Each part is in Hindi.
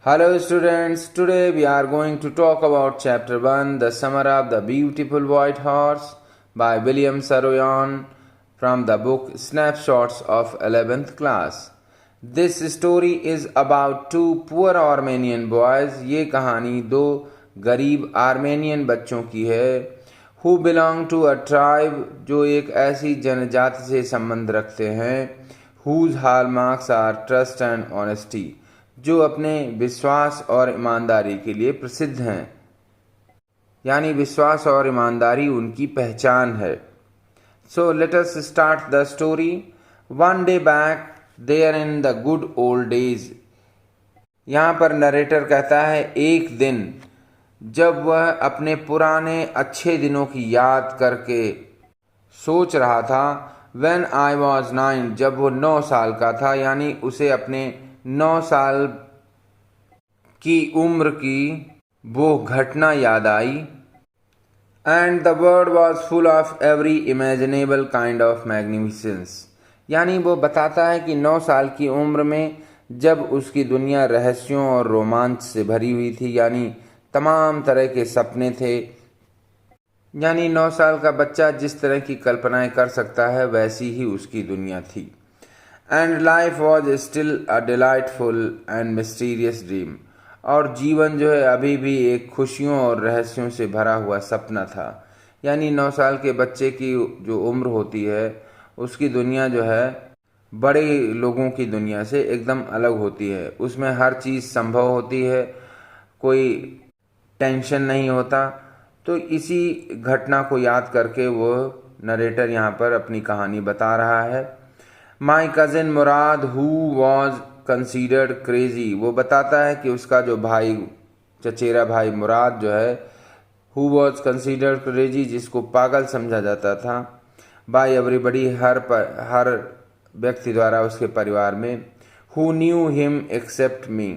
Hello students, today we are going to talk about chapter 1, The Summer of the Beautiful White Horse by William Saroyan from the book Snapshots of 11th class. This story is about two poor Armenian boys. ये कहानी दो गरीब आर्मेनियन बच्चों की है who belong to a tribe जो एक ऐसी जनजाति से संबंध रखते हैं whose hallmarks are trust and honesty जो अपने विश्वास और ईमानदारी के लिए प्रसिद्ध हैं, यानी विश्वास और ईमानदारी उनकी पहचान है। So let us start the story. One day back there in the good old days. यहाँ पर नरेटर कहता है एक दिन जब वह अपने पुराने अच्छे दिनों की याद करके सोच रहा था। व्हेन आई वॉज 9, जब वो 9 साल का था, यानी उसे अपने 9 साल की उम्र की वो घटना याद आई। And the world was full of every imaginable kind of magnificence, यानी वो बताता है कि 9 साल की उम्र में जब उसकी दुनिया रहस्यों और रोमांच से भरी हुई थी, यानी तमाम तरह के सपने थे। यानी 9 साल का बच्चा जिस तरह की कल्पनाएं कर सकता है वैसी ही उसकी दुनिया थी। And life was still a delightful and mysterious dream, और जीवन जो है अभी भी एक खुशियों और रहस्यों से भरा हुआ सपना था। यानी 9 साल के बच्चे की जो उम्र होती है उसकी दुनिया जो है बड़े लोगों की दुनिया से एकदम अलग होती है। उसमें हर चीज़ संभव होती है, कोई टेंशन नहीं होता। तो इसी घटना को याद करके वो नरेटर यहाँ पर अपनी कहानी बता रहा है। My cousin Murad who was considered crazy, वो बताता है कि उसका जो भाई चचेरा भाई मुराद जो है हु वॉज कंसीडर्ड क्रेजी, जिसको पागल समझा जाता था बाय एवरीबडी, हर व्यक्ति द्वारा उसके परिवार में। हु न्यू हिम एक्सेप्ट मी,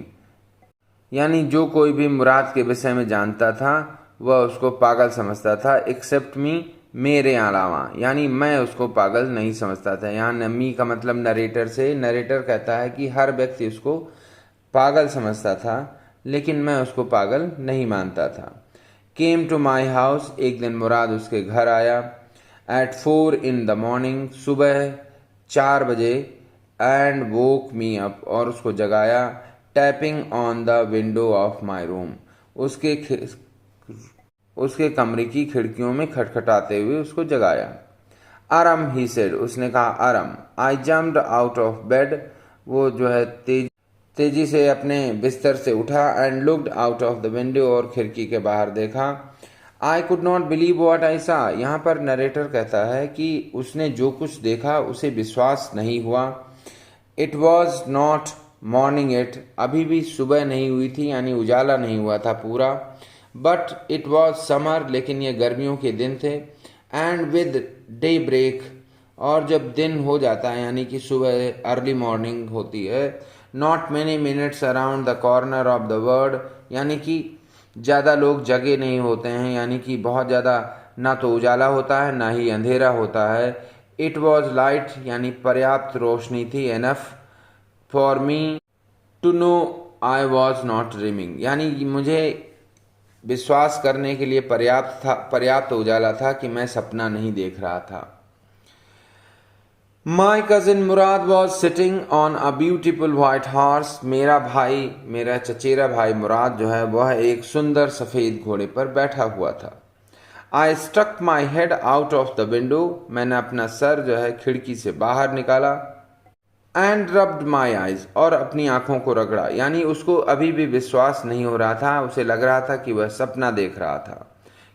यानी जो कोई भी मुराद के विषय में जानता था वह उसको पागल समझता था। एक्सेप्ट मी, मेरे अलावा, यानी मैं उसको पागल नहीं समझता था। यहाँ नमी का मतलब नरेटर से, नरेटर कहता है कि हर व्यक्ति उसको पागल समझता था लेकिन मैं उसको पागल नहीं मानता था। केम टू माई हाउस, एक दिन मुराद उसके घर आया। एट 4 in the morning, सुबह 4 बजे। एंड वोक मी अप, और उसको जगाया। Tapping on the window of my room, उसके कमरे की खिड़कियों में खटखटाते हुए उसको जगाया। आरम, ही सेड, उसने कहा Aram. I jumped out of bed, वो जो है तेजी से अपने बिस्तर से उठा। And looked out of the window, और खिड़की के बाहर देखा। I could not believe what I saw, यहाँ पर नरेटर कहता है कि उसने जो कुछ देखा उसे विश्वास नहीं हुआ। It was not morning at, अभी भी सुबह नहीं हुई थी, यानी उजाला नहीं हुआ था पूरा। बट इट वॉज समर, लेकिन ये गर्मियों के दिन थे। एंड विद डे ब्रेक, और जब दिन हो जाता है यानी कि सुबह अर्ली मॉर्निंग होती है। Not many minutes around the corner of the world, यानी कि ज़्यादा लोग जगे नहीं होते हैं, यानी कि बहुत ज़्यादा ना तो उजाला होता है ना ही अंधेरा होता है। इट वॉज लाइट, यानी पर्याप्त रोशनी थी। Enough for me to know I was not dreaming, यानी मुझे विश्वास करने के लिए पर्याप्त उजाला था कि मैं सपना नहीं देख रहा था। माई cousin Murad was sitting on a beautiful white horse, मेरा चचेरा भाई मुराद जो है वह एक सुंदर सफ़ेद घोड़े पर बैठा हुआ था। I stuck my head out of the window, मैंने अपना सर जो है खिड़की से बाहर निकाला। एंड रब्ड माई आइज, और अपनी आंखों को रगड़ा, यानी उसको अभी भी विश्वास नहीं हो रहा था। उसे लग रहा था कि वह सपना देख रहा था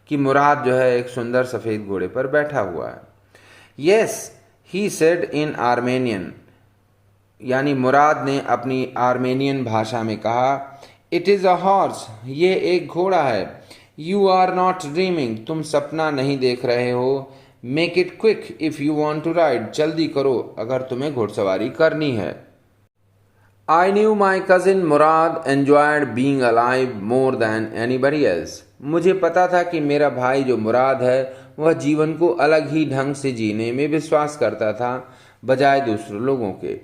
कि मुराद जो है एक सुंदर सफ़ेद घोड़े पर बैठा हुआ है। Yes, he said in Armenian, यानी मुराद ने अपनी आर्मेनियन भाषा में कहा। इट इज़ अ हॉर्स, ये एक घोड़ा है। यू आर नॉट ड्रीमिंग, तुम सपना नहीं देख रहे हो। Make it quick if you want to ride, जल्दी करो अगर तुम्हें घुड़सवारी करनी है। I knew my cousin Mourad enjoyed being alive more than anybody else, मुझे पता था कि मेरा भाई जो मुराद है वह जीवन को अलग ही ढंग से जीने में विश्वास करता था बजाय दूसरे लोगों के।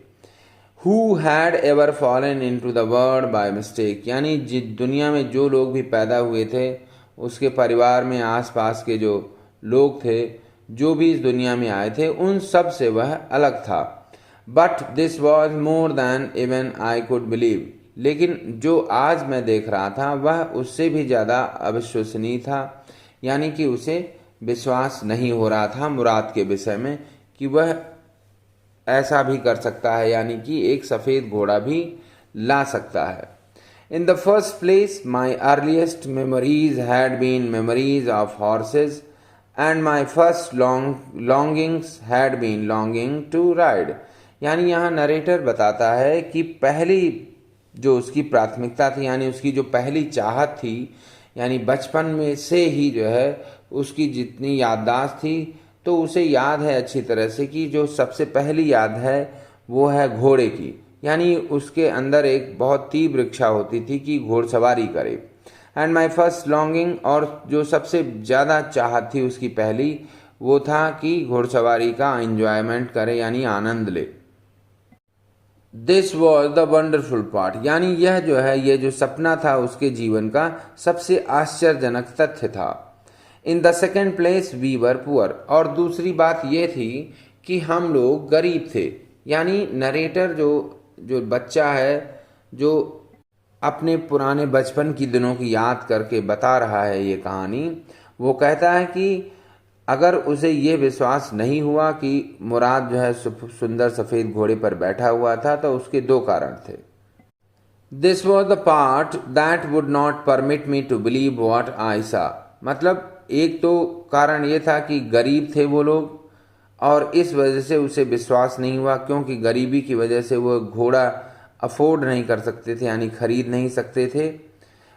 who had ever fallen into the world by mistake, यानी दुनिया में जो लोग भी पैदा हुए थे, उसके परिवार में आसपास के जो लोग थे, जो भी इस दुनिया में आए थे, उन सब से वह अलग था. But this was more than even I could believe, लेकिन जो आज मैं देख रहा था वह उससे भी ज़्यादा अविश्वसनीय था. यानी कि उसे विश्वास नहीं हो रहा था मुराद के विषय में कि वह ऐसा भी कर सकता है, यानी कि एक सफ़ेद घोड़ा भी ला सकता है. In the first place my earliest memories had been memories of horses and my first longings had been longing to ride. यानी यहाँ नरेटर बताता है कि पहली जो उसकी प्राथमिकता थी, यानी उसकी जो पहली चाहत थी, यानी बचपन में से ही जो है उसकी जितनी याददाश्त थी, तो उसे याद है अच्छी तरह से कि जो सबसे पहली याद है वो है घोड़े की. यानी उसके अंदर एक बहुत तीव्र इच्छा होती थी कि घोड़सवारी करे. एंड माई फर्स्ट लॉन्गिंग, और जो सबसे ज़्यादा चाहत थी उसकी पहली, वो था कि घोड़सवारी का एंजॉयमेंट करे, यानी आनंद ले. This was the wonderful part, यानी यह जो है, ये जो सपना था उसके जीवन का सबसे आश्चर्यजनक तथ्य था. In the second place we were poor, और दूसरी बात यह थी कि हम लोग गरीब थे. यानी नरेटर जो बच्चा है, जो अपने पुराने बचपन की दिनों की याद करके बता रहा है ये कहानी, वो कहता है कि अगर उसे ये विश्वास नहीं हुआ कि मुराद जो है सुंदर सफ़ेद घोड़े पर बैठा हुआ था, तो उसके दो कारण थे. This was the part that would not permit me to believe what I saw. मतलब एक तो कारण ये था कि गरीब थे वो लोग, और इस वजह से उसे विश्वास नहीं हुआ, क्योंकि गरीबी की वजह से वो घोड़ा अफोर्ड नहीं कर सकते थे, यानी खरीद नहीं सकते थे.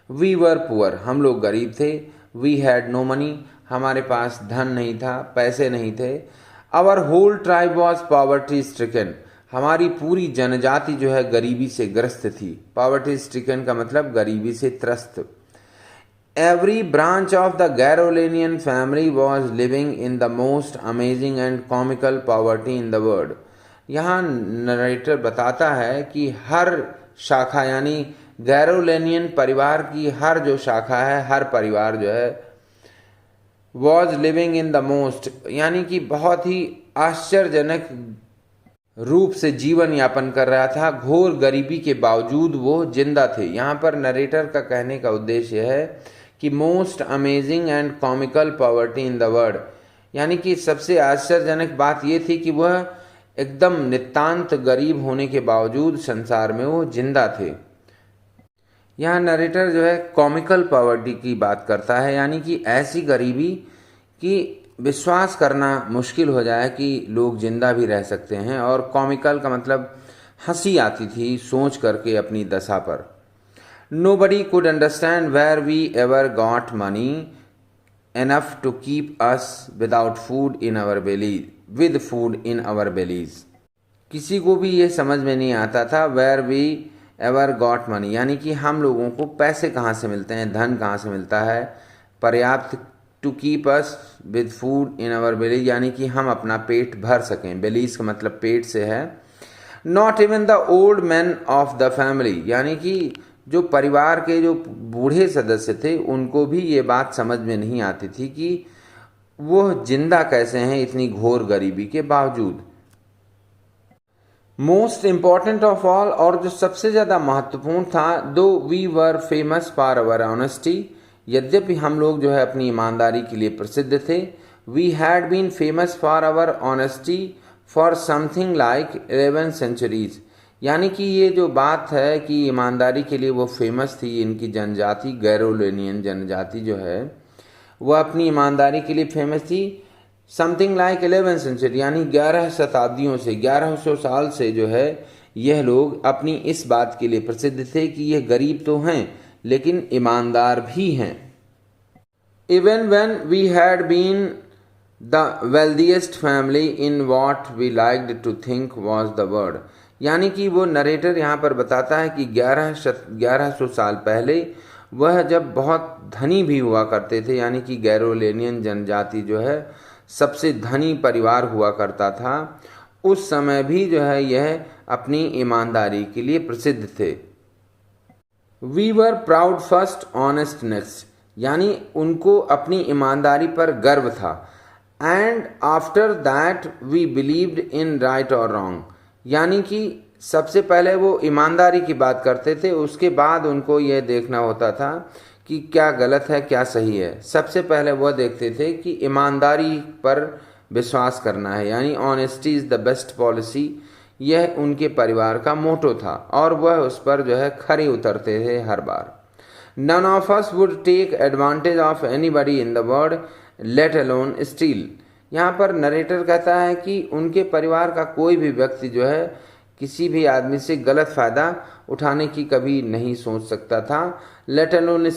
वी वर पुअर, हम लोग गरीब थे. वी हैड नो मनी, हमारे पास धन नहीं था, पैसे नहीं थे. Our whole tribe was poverty stricken, हमारी पूरी जनजाति जो है गरीबी से ग्रस्त थी. पॉवर्टी स्ट्रिकन का मतलब गरीबी से त्रस्त. Every branch of the Garoghlanian family was living in the most amazing and comical poverty in the world. यहाँ नरेटर बताता है कि हर शाखा, यानी गैरोलेनियन परिवार की हर जो शाखा है, हर परिवार जो है was living in the most, यानी कि बहुत ही आश्चर्यजनक रूप से जीवन यापन कर रहा था. घोर गरीबी के बावजूद वो जिंदा थे. यहाँ पर नरेटर का कहने का उद्देश्य है कि most amazing and comical poverty in the world, यानी कि सबसे आश्चर्यजनक बात ये थी कि वह एकदम नितांत गरीब होने के बावजूद संसार में वो जिंदा थे. यहाँ नरेटर जो है कॉमिकल पॉवर्टी की बात करता है, यानी कि ऐसी गरीबी कि विश्वास करना मुश्किल हो जाए कि लोग जिंदा भी रह सकते हैं. और कॉमिकल का मतलब हंसी आती थी सोच करके अपनी दशा पर. Nobody could understand where we ever got money enough to keep us without food in our bellies, with food in our bellies. किसी को भी ये समझ में नहीं आता था where we ever got money, यानी कि हम लोगों को पैसे कहाँ से मिलते हैं, धन कहाँ से मिलता है पर्याप्त, to keep us with food in our bellies, यानी कि हम अपना पेट भर सकें. बेलीज का मतलब पेट से है. Not even the old man of the family, यानी कि जो परिवार के जो बूढ़े सदस्य थे उनको भी ये बात समझ में नहीं आती थी कि वो जिंदा कैसे हैं इतनी घोर गरीबी के बावजूद. मोस्ट इम्पॉर्टेंट ऑफ ऑल, और जो सबसे ज़्यादा महत्वपूर्ण था, though we were famous for our honesty, यद्यपि हम लोग जो है अपनी ईमानदारी के लिए प्रसिद्ध थे. We had been famous for our honesty for something like 11 centuries, यानी कि ये जो बात है कि ईमानदारी के लिए वो फेमस थी. इनकी जनजाति, गैरोलेनियन जनजाति जो है, वह अपनी ईमानदारी के लिए फेमस थी. समथिंग लाइक 11 सेंचुरी, यानी 11 शताब्दियों से, 1100 साल से जो है यह लोग अपनी इस बात के लिए प्रसिद्ध थे कि यह गरीब तो हैं लेकिन ईमानदार भी हैं. Even when we had been the wealthiest family in what we liked to think was the world, यानी कि वो नरेटर यहाँ पर बताता है कि 1100 साल पहले वह जब बहुत धनी भी हुआ करते थे, यानी कि गैरोलेनियन जनजाति जो है सबसे धनी परिवार हुआ करता था, उस समय भी जो है यह अपनी ईमानदारी के लिए प्रसिद्ध थे। We were proud first honestness, यानी उनको अपनी ईमानदारी पर गर्व था। And after that we believed in right और रॉन्ग, यानी कि सबसे पहले वो ईमानदारी की बात करते थे, उसके बाद उनको यह देखना होता था कि क्या गलत है क्या सही है। सबसे पहले वह देखते थे कि ईमानदारी पर विश्वास करना है, यानी honesty is the best policy. यह उनके परिवार का मोटो था और वह उस पर जो है खरे उतरते थे हर बार। None of us would take advantage of anybody in the world, let alone steal। यहाँ पर नरेटर कहता है कि उनके परिवार का कोई भी व्यक्ति जो है किसी भी आदमी से गलत फ़ायदा उठाने की कभी नहीं सोच सकता था। let alone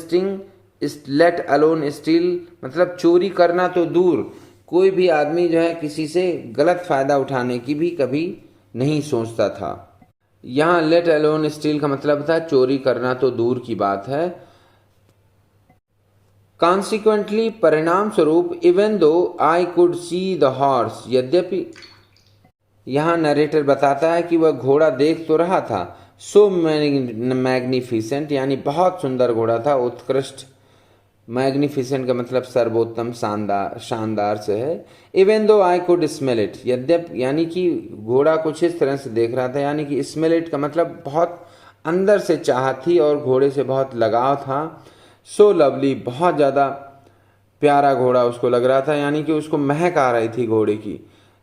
steal मतलब चोरी करना तो दूर, कोई भी आदमी जो है किसी से गलत फ़ायदा उठाने की भी कभी नहीं सोचता था। यहाँ let alone steal का मतलब था चोरी करना तो दूर की बात है। Consequently, परिणाम स्वरूप, even though I could see the horse, यद्यपि यहाँ नरेटर बताता है कि वह घोड़ा देख तो रहा था, so magnificent यानी बहुत सुंदर घोड़ा था, उत्कृष्ट। मैग्निफिसेंट का मतलब सर्वोत्तम, शानदार से है। Even though I could smell it, यद्यपि यानी कि घोड़ा कुछ इस तरह से देख रहा था, यानी कि स्मेल इट का मतलब बहुत अंदर से चाहत थी और घोड़े से बहुत लगाव था। सो लवली, बहुत ज़्यादा प्यारा घोड़ा उसको लग रहा था, यानी कि उसको महक आ रही थी घोड़े की।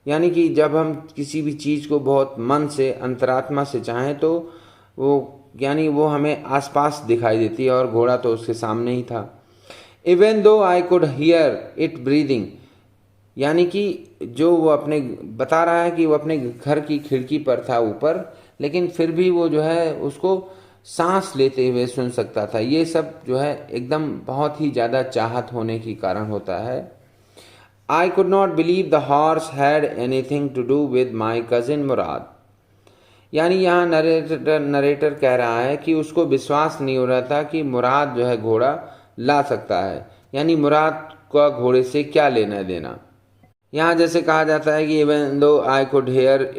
यानी कि जब हम किसी भी चीज़ को बहुत मन से, अंतरात्मा से चाहें तो वो हमें आसपास दिखाई देती है, और घोड़ा तो उसके सामने ही था। Even though I could hear it breathing, यानी कि जो वो अपने बता रहा है कि वो अपने घर की खिड़की पर था ऊपर, लेकिन फिर भी वो जो है उसको सांस लेते हुए सुन सकता था। ये सब जो है एकदम बहुत ही ज़्यादा चाहत होने के कारण होता है। I could not believe the horse had anything to do with my cousin Murad, यानी यहाँ नरेटर कह रहा है कि उसको विश्वास नहीं हो रहा था कि मुराद जो है घोड़ा ला सकता है, यानी मुराद का घोड़े से क्या लेना देना। यहाँ जैसे कहा जाता है कि even though I could hear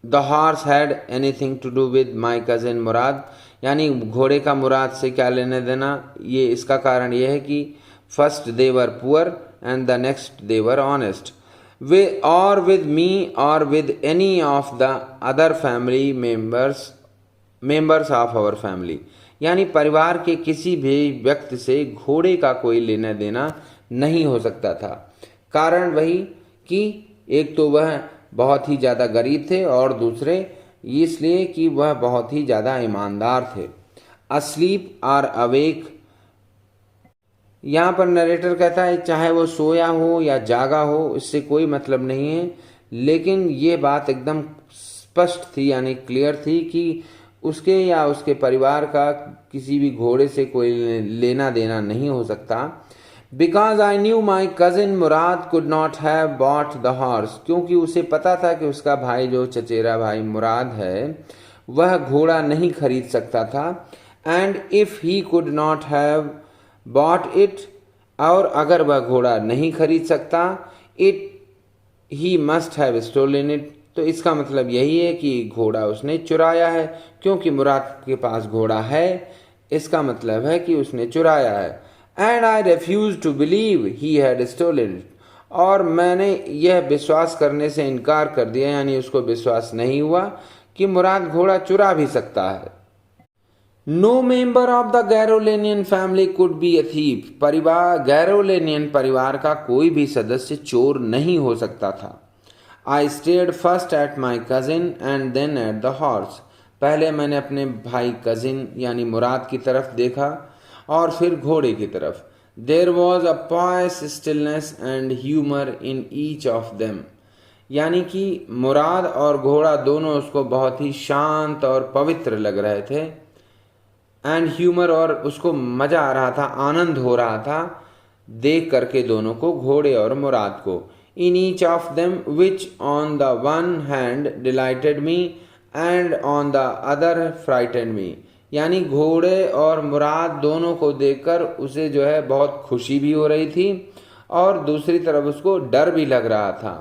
the horse had anything to do with my cousin Murad, यानी घोड़े का मुराद से क्या लेना देना। ये इसका कारण यह है कि first they were poor and the next they were honest, और विद मी और with any of the other family members of our family, यानी परिवार के किसी भी व्यक्ति से घोड़े का कोई लेना देना नहीं हो सकता था। कारण वही कि एक तो वह बहुत ही ज़्यादा गरीब थे और दूसरे इसलिए कि वह बहुत ही ज़्यादा ईमानदार थे। अस्लीप और अवेक, यहाँ पर नरेटर कहता है चाहे वो सोया हो या जागा हो इससे कोई मतलब नहीं है, लेकिन ये बात एकदम स्पष्ट थी, यानी क्लियर थी कि उसके या उसके परिवार का किसी भी घोड़े से कोई लेना देना नहीं हो सकता। Because I knew my cousin Murad could not have bought the horse, क्योंकि उसे पता था कि उसका भाई जो चचेरा भाई मुराद है वह घोड़ा नहीं खरीद सकता था। And if he could not have bought it, और अगर वह घोड़ा नहीं खरीद सकता, it he must have stolen it, तो इसका मतलब यही है कि घोड़ा उसने चुराया है। क्योंकि मुराद के पास घोड़ा है, इसका मतलब है कि उसने चुराया है। And I refuse to believe he had stolen it, और मैंने यह विश्वास करने से इनकार कर दिया, यानी उसको विश्वास नहीं हुआ कि मुराद घोड़ा चुरा भी सकता है। No member of the Garoghlanian family could be a thief, Garoghlanian परिवार का कोई भी सदस्य चोर नहीं हो सकता था। I stared first at my cousin and then at the horse, पहले मैंने अपने भाई कजिन यानी मुराद की तरफ देखा और फिर घोड़े की तरफ। There was a pious stillness and humour in each of them, यानी कि मुराद और घोड़ा दोनों उसको बहुत ही शांत और पवित्र लग रहे थे। एंड ह्यूमर, और उसको मज़ा आ रहा था, आनंद हो रहा था देख करके दोनों को, घोड़े और मुराद को। In each of them which on the one hand delighted me and on the other frightened me, यानी घोड़े और मुराद दोनों को देखकर उसे जो है बहुत खुशी भी हो रही थी और दूसरी तरफ उसको डर भी लग रहा था।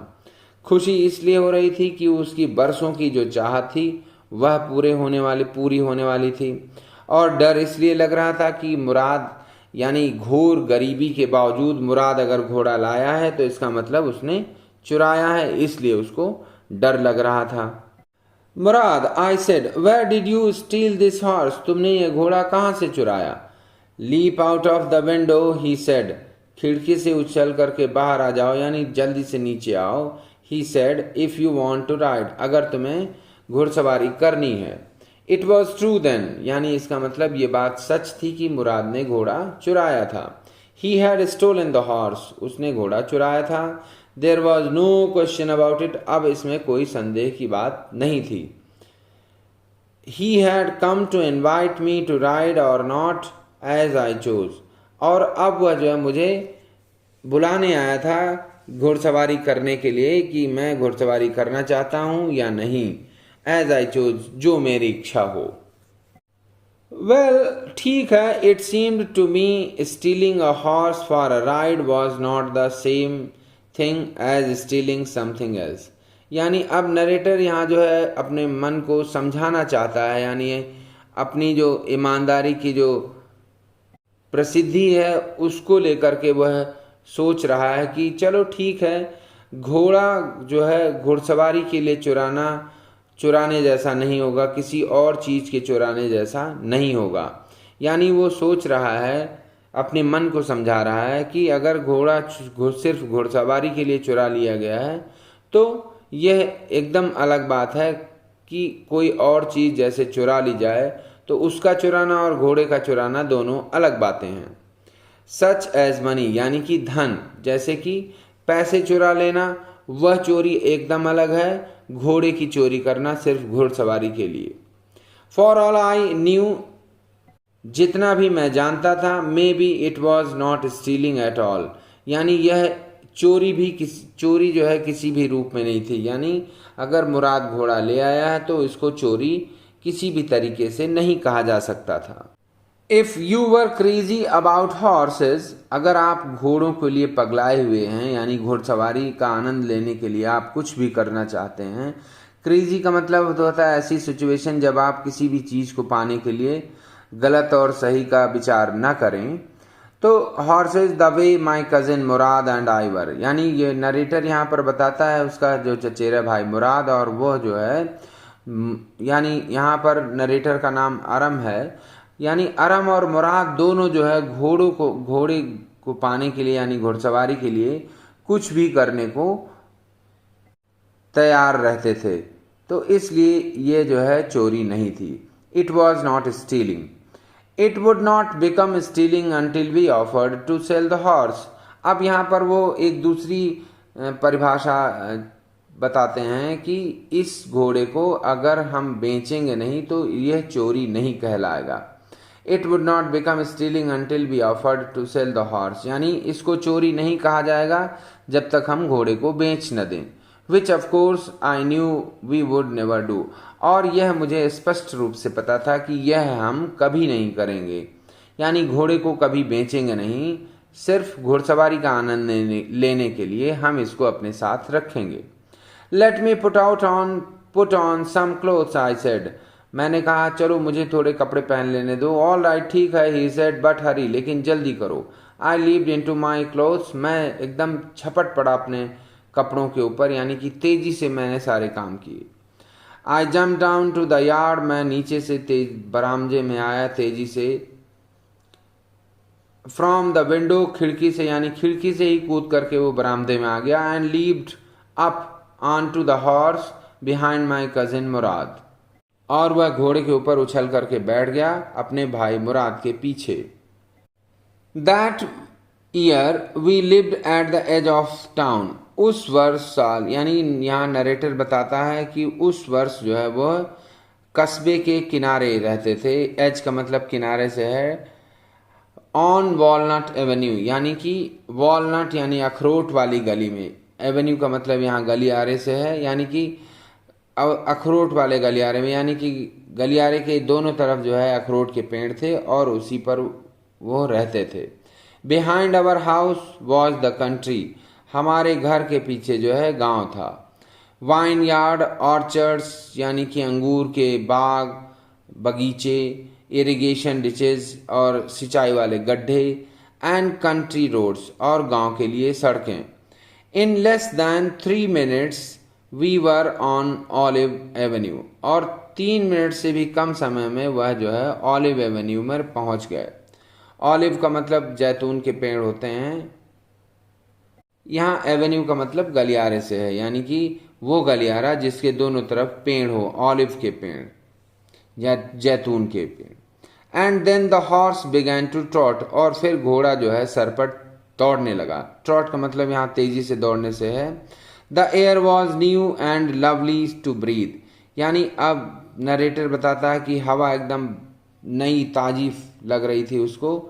खुशी इसलिए हो रही थी कि उसकी बरसों की जो चाहत थी वह पूरी होने वाली थी, और डर इसलिए लग रहा था कि मुराद यानी घोर गरीबी के बावजूद मुराद अगर घोड़ा लाया है तो इसका मतलब उसने चुराया है, इसलिए उसको डर लग रहा था। Murad, I said, where did you steal this horse? तुमने ये घोड़ा कहाँ से चुराया? Leap out of the window, he said, खिड़की से उछल करके बाहर आ जाओ, यानी जल्दी से नीचे आओ। He said, if you want to ride, अगर तुम्हें घुड़सवारी करनी है। इट वॉज ट्रू देन, यानी इसका मतलब ये बात सच थी कि मुराद ने घोड़ा चुराया था। He had stolen the horse, उसने घोड़ा चुराया था। There was no question about it, अब इसमें कोई संदेह की बात नहीं थी। He had come to invite me to ride or not as I chose, और अब वह जो है मुझे बुलाने आया था घुड़सवारी करने के लिए कि मैं घुड़सवारी करना चाहता हूं या नहीं, एज आई चोज, जो मेरी इच्छा हो। वेल, ठीक है, it seemed to me stealing a horse for a ride was not the same thing as stealing something else, यानी अब नरेटर यहाँ जो है अपने मन को समझाना चाहता है, यानी अपनी जो ईमानदारी की जो प्रसिद्धि है उसको लेकर के वह सोच रहा है कि चलो ठीक है, घोड़ा जो है घुड़सवारी के लिए चुराने जैसा नहीं होगा, किसी और चीज़ के चुराने जैसा नहीं होगा। यानी वो सोच रहा है, अपने मन को समझा रहा है कि अगर घोड़ा सिर्फ घुड़सवारी के लिए चुरा लिया गया है तो यह एकदम अलग बात है कि कोई और चीज़ जैसे चुरा ली जाए तो उसका चुराना और घोड़े का चुराना दोनों अलग बातें हैं। सच एज मनी, यानी कि धन, जैसे कि पैसे चुरा लेना, वह चोरी एकदम अलग है, घोड़े की चोरी करना सिर्फ घुड़सवारी के लिए। फॉर ऑल आई न्यू, जितना भी मैं जानता था, may be it was not stealing at all, यानी यह चोरी जो है किसी भी रूप में नहीं थी, यानी अगर मुराद घोड़ा ले आया है तो इसको चोरी किसी भी तरीके से नहीं कहा जा सकता था। If you were crazy about horses, अगर आप घोड़ों के लिए पगलाए हुए हैं, यानी घुड़सवारी का आनंद लेने के लिए आप कुछ भी करना चाहते हैं। क्रेजी का मतलब होता है ऐसी सिचुएशन जब आप किसी भी चीज़ को पाने के लिए गलत और सही का विचार न करें। तो horses the way my cousin Murad and I were, यानी ये नरेटर यहाँ पर बताता है उसका जो चचेरा भाई मुराद, और वह जो है यानी यहाँ पर नरेटर का नाम अरम है, यानी अरम और मुराद दोनों जो है घोड़े को पाने के लिए यानी घुड़सवारी के लिए कुछ भी करने को तैयार रहते थे, तो इसलिए ये जो है चोरी नहीं थी। It was not stealing, it would not become stealing until we offered to sell the horse. अब यहाँ पर वो एक दूसरी परिभाषा बताते हैं कि इस घोड़े को अगर हम बेचेंगे नहीं तो यह चोरी नहीं कहलाएगा। It would not become stealing until we offered to sell the horse, यानी इसको चोरी नहीं कहा जाएगा जब तक हम घोड़े को बेच न दें। Which of course I knew we would never do, और यह मुझे स्पष्ट रूप से पता था कि यह हम कभी नहीं करेंगे, यानी घोड़े को कभी बेचेंगे नहीं, सिर्फ घुड़सवारी का आनंद लेने के लिए हम इसको अपने साथ रखेंगे। Let me put on some clothes, I said, मैंने कहा चलो मुझे थोड़े कपड़े पहन लेने दो। ऑल राइट, ठीक है, ही सेड, बट हरी, लेकिन जल्दी करो। आई लीव्ड इनटू माई क्लोथ्स, मैं एकदम झपट पड़ा अपने कपड़ों के ऊपर, यानी कि तेजी से मैंने सारे काम किए। I jump down to the yard, मैं नीचे से बरामदे में आया तेजी से। फ्रॉम द विंडो, खिड़की से, यानी खिड़की से ही कूद करके वो बरामदे में आ गया। And leaped up on to the horse behind my cousin Murad, और वह घोड़े के ऊपर उछल करके बैठ गया अपने भाई मुराद के पीछे। That year we lived at the edge of town, उस वर्ष साल, यानी यहाँ नरेटर बताता है कि उस वर्ष जो है वह कस्बे के किनारे रहते थे। एज का मतलब किनारे से है। ऑन वॉलनट एवेन्यू, यानी कि वॉलनट यानी अखरोट वाली गली में, एवेन्यू का मतलब यहाँ गलियारे से है, यानी कि अखरोट वाले गलियारे में, यानी कि गलियारे के दोनों तरफ जो है अखरोट के पेड़ थे और उसी पर वो रहते थे। Behind our house was the country, हमारे घर के पीछे जो है गांव था। वाइन यार्ड, ऑर्चर्ड्स यानी कि अंगूर के बाग बगीचे, इरिगेशन डिचेज और सिंचाई वाले गड्ढे, एंड कंट्री रोड्स और गांव के लिए सड़कें। In less than 3 minutes we were on Olive Avenue, और 3 मिनट से भी कम समय में वह जो है ऑलिव एवेन्यू में पहुंच गए। ऑलिव का मतलब जैतून के पेड़ होते हैं, यहाँ एवेन्यू का मतलब गलियारे से है, यानी कि वो गलियारा जिसके दोनों तरफ पेड़ हो, ऑलिव के पेड़ या जैतून के पेड़। And then the horse began to trot, और फिर घोड़ा जो है सर पर दौड़ने लगा। ट्रॉट का मतलब यहाँ तेजी से दौड़ने से है। The air was new and lovely to breathe, यानी अब नरेटर बताता है कि हवा एकदम नई ताजी लग रही थी उसको,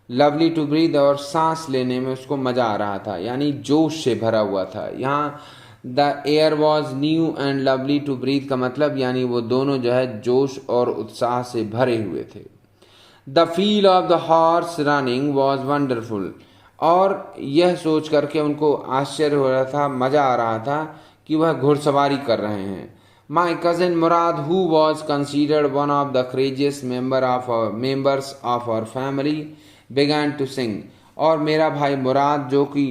लवली टू ब्रीथ, और सांस लेने में उसको मजा आ रहा था, यानी जोश से भरा हुआ था। यहाँ the air was new and lovely to breathe का मतलब यानी वो दोनों जो है जोश और उत्साह से भरे हुए थे। The feel of the horse running was wonderful, और यह सोच करके उनको आश्चर्य हो रहा था, मजा आ रहा था कि वह घुड़सवारी कर रहे हैं। My cousin Mourad, who was considered one of the craziest members of our family, began to sing, और मेरा भाई मुराद जो कि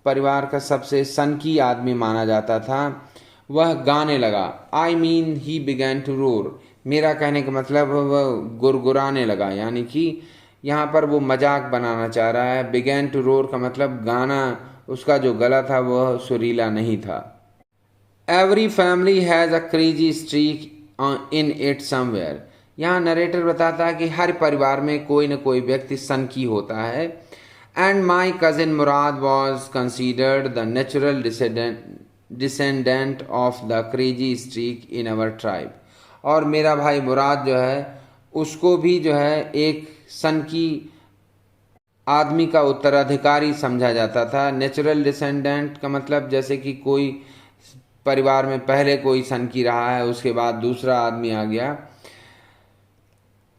परिवार का सबसे सनकी आदमी माना जाता था, वह गाने लगा। I mean he began to roar, मेरा कहने का मतलब वह गुरगुराने लगा, यानी कि यहाँ पर वो मजाक बनाना चाह रहा है। बिगैन टू रोर का मतलब गाना, उसका जो गला था वह सुरीला नहीं था। Every family has a crazy streak in it somewhere, यहाँ नरेटर बताता है कि हर परिवार में कोई न कोई व्यक्ति सनकी होता है। And my cousin Murad was considered the natural descendant of the crazy streak in our tribe, और मेरा भाई मुराद जो है उसको भी जो है एक सनकी आदमी का उत्तराधिकारी समझा जाता था। नेचुरल डिसेंडेंट का मतलब जैसे कि कोई परिवार में पहले कोई सनकी रहा है, उसके बाद दूसरा आदमी आ गया।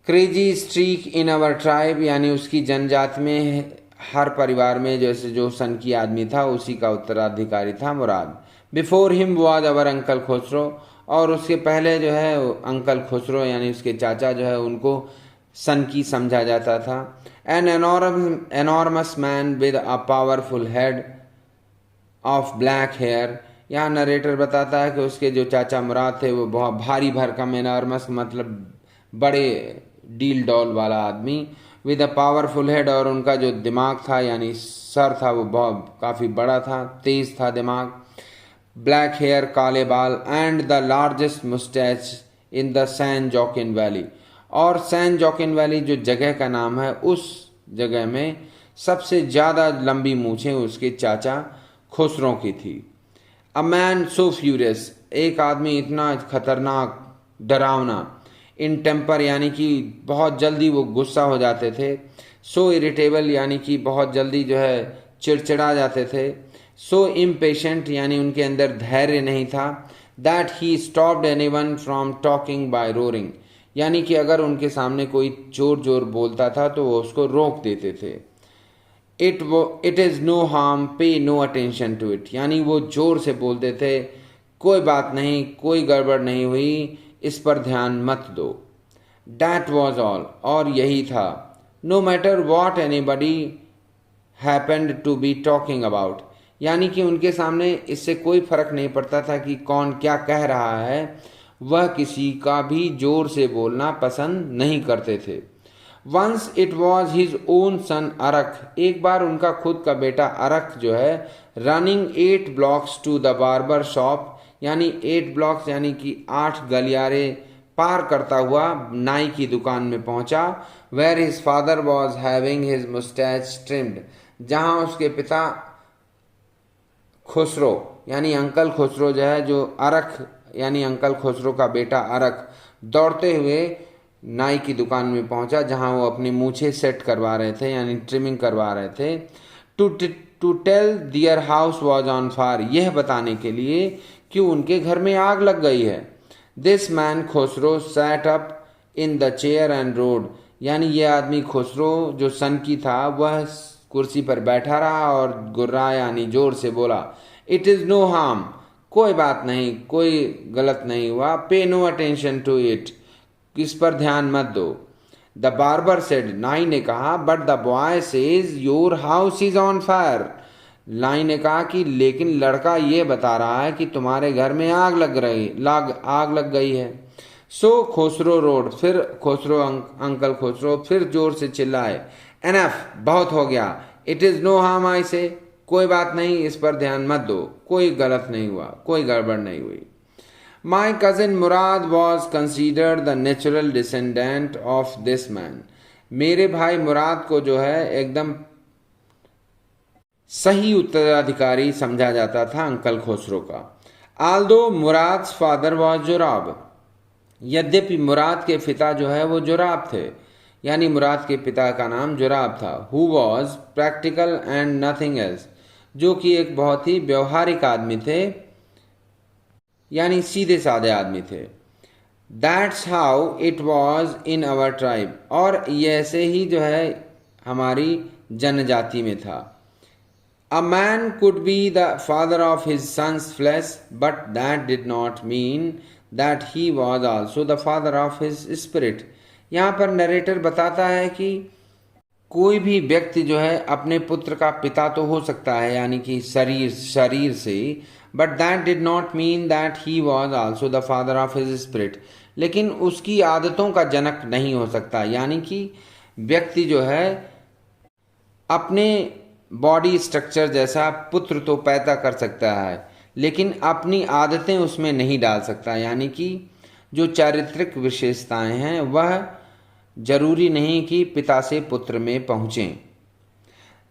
क्रेजी स्ट्रीक इन अवर ट्राइब यानी उसकी जनजाति में हर परिवार में जैसे जो सनकी आदमी था उसी का उत्तराधिकारी था Murad. Before him was our uncle Khosrove, और उसके पहले जो है अंकल खुसरो यानी उसके चाचा जो है उनको सनकी समझा जाता था। An enormous man with a powerful head of black hair, यहाँ नरेटर बताता है कि उसके जो चाचा मुराद थे वो बहुत भारी भरकम, एनॉर्मस मतलब बड़े डील डॉल वाला आदमी, विद अ पावरफुल हेड, और उनका जो दिमाग था यानी सर था वो बहुत काफ़ी बड़ा था, तेज था दिमाग। ब्लैक हेयर काले बाल, and the largest moustache in the San Joaquin Valley, और सैन जॉकिन वैली जो जगह का नाम है उस जगह में सबसे ज़्यादा लंबी मूछें उसके चाचा खुसरों की थी। अ मैन सो फ्यूरियस, एक आदमी इतना खतरनाक डरावना। इन टेम्पर यानी कि बहुत जल्दी वो गुस्सा हो जाते थे। सो इरिटेबल यानी कि बहुत जल्दी जो है चिड़चिड़ा जाते थे। सो इम्पेशेंट यानी उनके अंदर धैर्य नहीं था। That he stopped anyone from talking by roaring, यानी कि अगर उनके सामने कोई जोर जोर बोलता था तो वो उसको रोक देते थे। इट इज़ नो हार्म, पे नो अटेंशन टू इट, यानी वो जोर से बोलते थे, कोई बात नहीं, कोई गड़बड़ नहीं हुई, इस पर ध्यान मत दो। दैट वॉज ऑल, और यही था। No matter what anybody happened to be talking about, यानी कि उनके सामने इससे कोई फर्क नहीं पड़ता था कि कौन क्या कह रहा है, वह किसी का भी जोर से बोलना पसंद नहीं करते थे। Once it was his own son Arak, एक बार उनका खुद का बेटा अरख जो है running 8 blocks to the barber shop, यानी 8 blocks यानी कि 8 गलियारे पार करता हुआ नाई की दुकान में पहुंचा। Where his father was having his moustache trimmed, जहां उसके पिता खुसरो यानी अंकल खुसरो जो है, जो अरख यानी अंकल खुसरो का बेटा अरख दौड़ते हुए नाई की दुकान में पहुंचा, जहां वो अपनी मूछें सेट करवा रहे थे यानी ट्रिमिंग करवा रहे थे। To tell their house was on fire, यह बताने के लिए कि उनके घर में आग लग गई है। This man Khusro sat up in the chair and rode, यानी यह आदमी खुसरो जो सन की था वह कुर्सी पर बैठा रहा और गुर्रा यानी जोर से बोला, इट इज़ नो हार्म, कोई बात नहीं, कोई गलत नहीं हुआ। पे नो अटेंशन टू इट, इस पर ध्यान मत दो। द बार्बर सेड, नाई ने कहा, but the boy says your house is on fire. नाई ने कहा कि लेकिन लड़का ये बता रहा है कि तुम्हारे घर में आग लग गई है। सो खोसरो रोड, फिर खोसरो अंकल खोसरो फिर जोर से चिल्लाए, एनफ, बहुत हो गया। It is no harm I say, कोई बात नहीं, इस पर ध्यान मत दो, कोई गलत नहीं हुआ, कोई गड़बड़ नहीं हुई। माई cousin Murad was considered the natural descendant of this man. मेरे भाई मुराद को जो है एकदम सही उत्तराधिकारी समझा जाता था अंकल खोसरो का। आल्दो मुराद फादर वॉज जोराब, यद्यपि मुराद के पिता जो है वो जोराब थे, यानी मुराद के पिता का नाम जोराब था। Who was practical and nothing else, जो कि एक बहुत ही व्यवहारिक आदमी थे, यानी सीधे साधे आदमी थे। That's how it was in our tribe, और ये ऐसे ही जो है हमारी जनजाति में था। A man could be the father of his son's flesh, but that did not mean that he was also the father of his spirit. यहाँ पर नरेटर बताता है कि कोई भी व्यक्ति जो है अपने पुत्र का पिता तो हो सकता है, यानी कि शरीर से, but that did not mean that he was also the father of his spirit. लेकिन उसकी आदतों का जनक नहीं हो सकता, यानी कि व्यक्ति जो है अपने बॉडी स्ट्रक्चर जैसा पुत्र तो पैदा कर सकता है, लेकिन अपनी आदतें उसमें नहीं डाल सकता, यानी कि जो चारित्रिक विशेषताएं हैं वह जरूरी नहीं कि पिता से पुत्र में पहुँचें।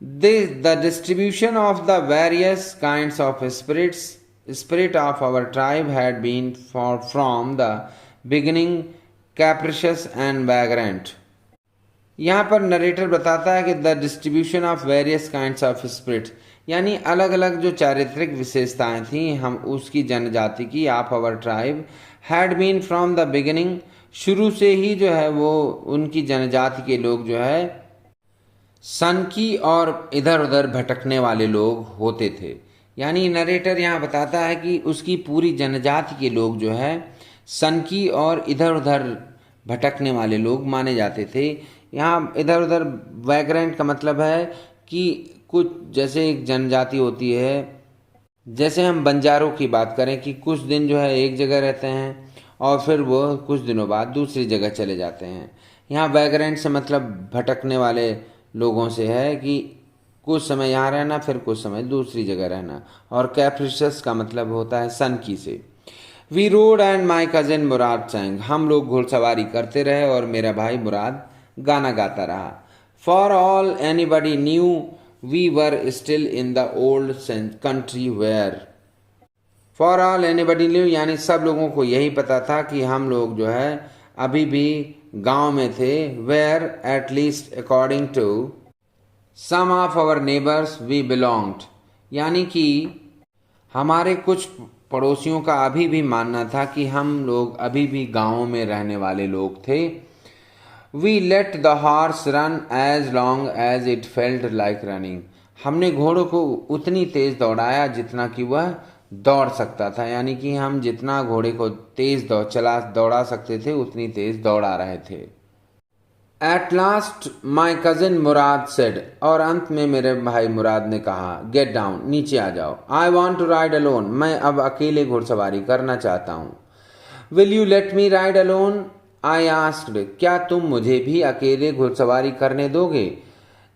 The distribution of the various kinds of spirit of our tribe had been from the beginning capricious and vagrant. यहाँ पर नरेटर बताता है कि the distribution of various kinds of spirit, यानी अलग अलग जो चारित्रिक विशेषताएं थी हम उसकी जनजाति की, of our tribe, had been from the beginning, शुरू से ही जो है वो उनकी जनजाति के लोग जो है सनकी और इधर उधर भटकने वाले लोग होते थे। यानी नरेटर यहाँ बताता है कि उसकी पूरी जनजाति के लोग जो है सनकी और इधर उधर भटकने वाले लोग माने जाते थे। यहाँ इधर उधर वैग्रेंट का मतलब है कि कुछ जैसे एक जनजाति होती है, जैसे हम बंजारों की बात करें कि कुछ दिन जो है एक जगह रहते हैं और फिर वो कुछ दिनों बाद दूसरी जगह चले जाते हैं। यहाँ वैग्रेंट से मतलब भटकने वाले लोगों से है कि कुछ समय यहाँ रहना फिर कुछ समय दूसरी जगह रहना। और कैप्रिशियस का मतलब होता है सनकी से। We rode and my cousin Murad sang, हम लोग घुड़सवारी करते रहे और मेरा भाई मुराद गाना गाता रहा। For all anybody knew we were still in the old country where, for all anybody knew यानी सब लोगों को यही पता था कि हम लोग जो है अभी भी गांव में थे। Where at least according to some of our neighbours we belonged, यानी कि हमारे कुछ पड़ोसियों का अभी भी मानना था कि हम लोग अभी भी गाँव में रहने वाले लोग थे। We let the horse run as long as it felt like running, हमने घोड़ों को उतनी तेज दौड़ाया जितना कि वह दौड़ सकता था, यानी कि हम जितना घोड़े को तेज दौड़ा सकते थे उतनी तेज दौड़ा रहे थे। At last my cousin Murad said, और अंत में मेरे भाई मुराद ने कहा, गेट डाउन, नीचे आ जाओ। I want to ride alone, मैं अब अकेले घुड़सवारी करना चाहता हूँ। Will you let me ride alone, I asked, क्या तुम मुझे भी अकेले घुड़सवारी करने दोगे?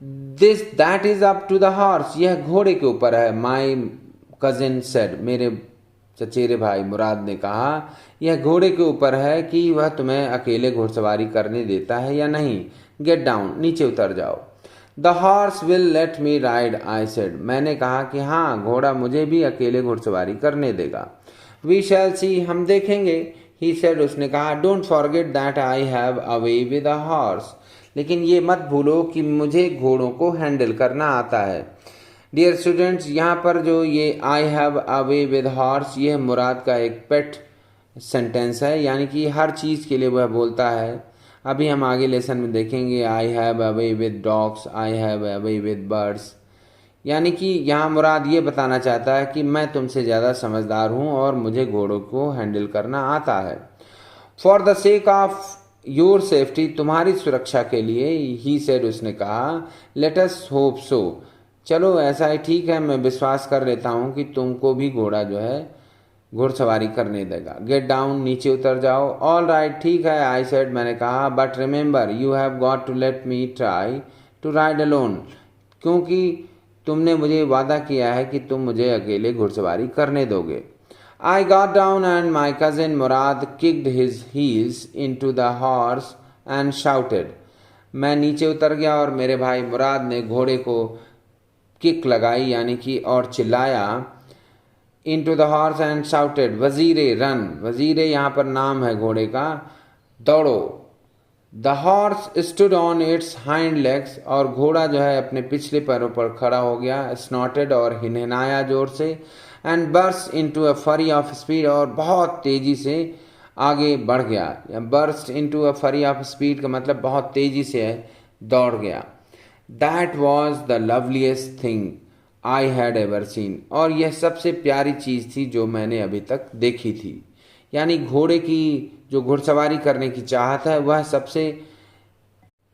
That is up to the horse, यह घोड़े के ऊपर है। माई कजिन सेड, मेरे चचेरे भाई मुराद ने कहा, यह घोड़े के ऊपर है कि वह तुम्हें अकेले घुड़सवारी करने देता है या नहीं। गेट डाउन, नीचे उतर जाओ। The horse will let me ride, I said, मैंने कहा कि हाँ, घोड़ा मुझे भी अकेले घुड़सवारी करने देगा। वी शैल सी, हम देखेंगे। ही सेड, उसने कहा, don't forget that I have a way with a horse, लेकिन ये मत भूलो कि मुझे घोड़ों को हैंडल करना आता है। डियर स्टूडेंट्स, यहाँ पर जो ये आई have a way with horse, यह मुराद का एक पेट सेंटेंस है, यानी कि हर चीज़ के लिए वह बोलता है। अभी हम आगे लेसन में देखेंगे, आई have a way with dogs, I have a way with birds, यानी कि यहाँ मुराद ये बताना चाहता है कि मैं तुमसे ज़्यादा समझदार हूँ और मुझे घोड़ों को हैंडल करना आता है। For the sake of your safety, तुम्हारी सुरक्षा के लिए, ही सेड, उसने कहा, लेट अस होप सो, चलो ऐसा ही ठीक है, मैं विश्वास कर लेता हूँ कि तुमको भी घोड़ा जो है घुड़सवारी करने देगा। गेट डाउन, नीचे उतर जाओ। ऑल राइट, ठीक है, आई सेड, मैंने कहा, but remember you have got to let me try to ride alone, क्योंकि तुमने मुझे वादा किया है कि तुम मुझे अकेले घुड़सवारी करने दोगे। I got down and my cousin Murad kicked his heels into the horse and shouted. मैं नीचे उतर गया और मेरे भाई मुराद ने घोड़े को किक लगाई यानी कि और चिल्लाया। into the horse and shouted, Vazire run, Vazire यहाँ पर नाम है घोड़े का, दौड़ो। The horse stood on its hind legs, और घोड़ा जो है अपने पिछले पैरों पर खड़ा हो गया, snorted और हिनहिनाया जोर से, and burst into a flurry of speed, और बहुत तेजी से आगे बढ़ गया। burst into a flurry of speed का मतलब बहुत तेजी से दौड़ गया। That was the loveliest thing I had ever seen, और यह सबसे प्यारी चीज़ थी जो मैंने अभी तक देखी थी। यानी घोड़े की जो घुड़सवारी करने की चाहत है वह सबसे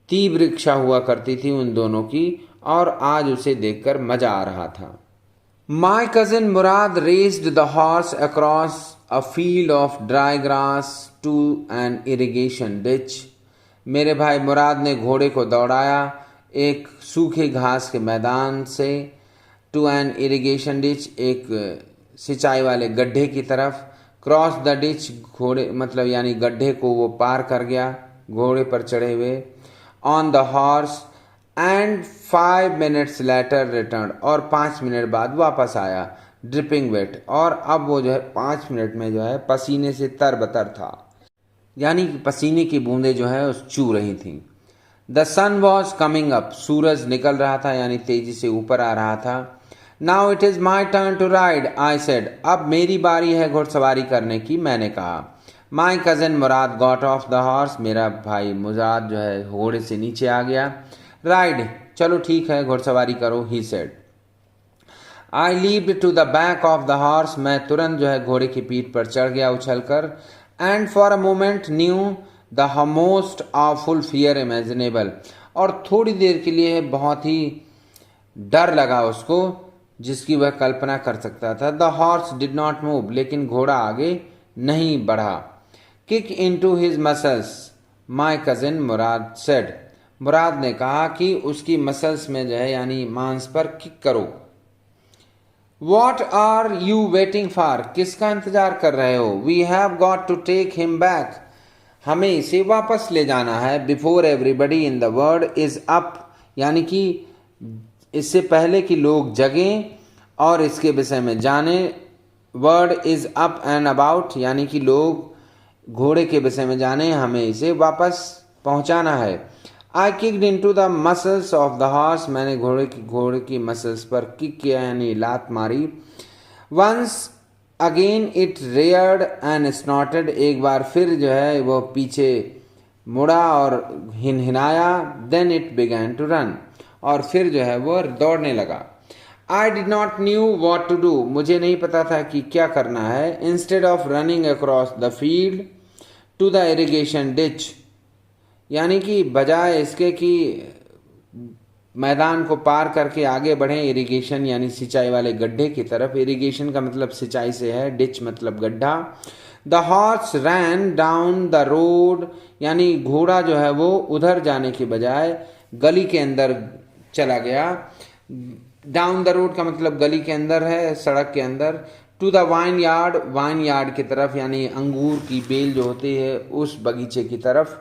तीव्र इच्छा हुआ करती थी उन दोनों की, और आज उसे देखकर मजा आ रहा था। My cousin Murad raced the horse across a field of dry grass to an irrigation ditch. मेरे भाई मुराद ने घोड़े को दौड़ाया एक सूखे घास के मैदान से, to an irrigation ditch, एक सिंचाई वाले गड्ढे की तरफ। क्रॉस द डिच, घोड़े मतलब यानी गड्ढे को वो पार कर गया घोड़े पर चढ़े हुए। On the horse and 5 minutes later return, और 5 मिनट बाद वापस आया, ड्रिपिंग वेट, और अब वो जो है 5 मिनट में जो है पसीने से तरबतर था, यानी कि पसीने की बूंदें जो है उस चू रही थी। The sun was coming up, सूरज निकल रहा था यानी तेजी से ऊपर आ रहा था। Now it is my turn to ride, I said, अब मेरी बारी है घुड़सवारी करने की, मैंने कहा। My cousin Murad got off the horse, मेरा भाई मुराद जो है घोड़े से नीचे आ गया। राइड, चलो ठीक है घुड़सवारी करो, he said. I leaped to the back of the horse, मैं तुरंत जो है घोड़े की पीठ पर चढ़ गया उछलकर। And for a moment knew the most awful fear imaginable, और थोड़ी देर के लिए बहुत ही डर लगा उसको जिसकी वह कल्पना कर सकता था। The horse did not move, लेकिन घोड़ा आगे नहीं बढ़ा। Kick into his muscles, my cousin Murad said, Murad ने कहा कि उसकी मसल्स में जो है यानी मांस पर किक करो। What are you waiting for, किसका इंतजार कर रहे हो? We have got to take him back, हमें इसे वापस ले जाना है। Before everybody in the world is up, यानी कि इससे पहले कि लोग जगें और इसके विषय में जाने। Word is up and about, यानी कि लोग घोड़े के विषय में जाने, हमें इसे वापस पहुंचाना है। I kicked into the muscles of the horse, मैंने घोड़े की मसल्स पर किक किया यानी लात मारी। Once again it reared and snorted, एक बार फिर जो है वो पीछे मुड़ा और हिनहिनाया। Then it began to run, और फिर जो है वो दौड़ने लगा। I did not knew what to do, मुझे नहीं पता था कि क्या करना है। Instead of running across the field to the irrigation ditch, यानी कि बजाय इसके कि मैदान को पार करके आगे बढ़ें इरिगेशन यानी सिंचाई वाले गड्ढे की तरफ, इरिगेशन का मतलब सिंचाई से है, डिच मतलब गड्ढा। The horse rain down the road, यानी घोड़ा जो है वो उधर जाने के बजाय गली के अंदर चला गया। डाउन द रोड का मतलब गली के अंदर है, सड़क के अंदर। टू द वाइन यार्ड की तरफ, यानी अंगूर की बेल जो होती है उस बगीचे की तरफ।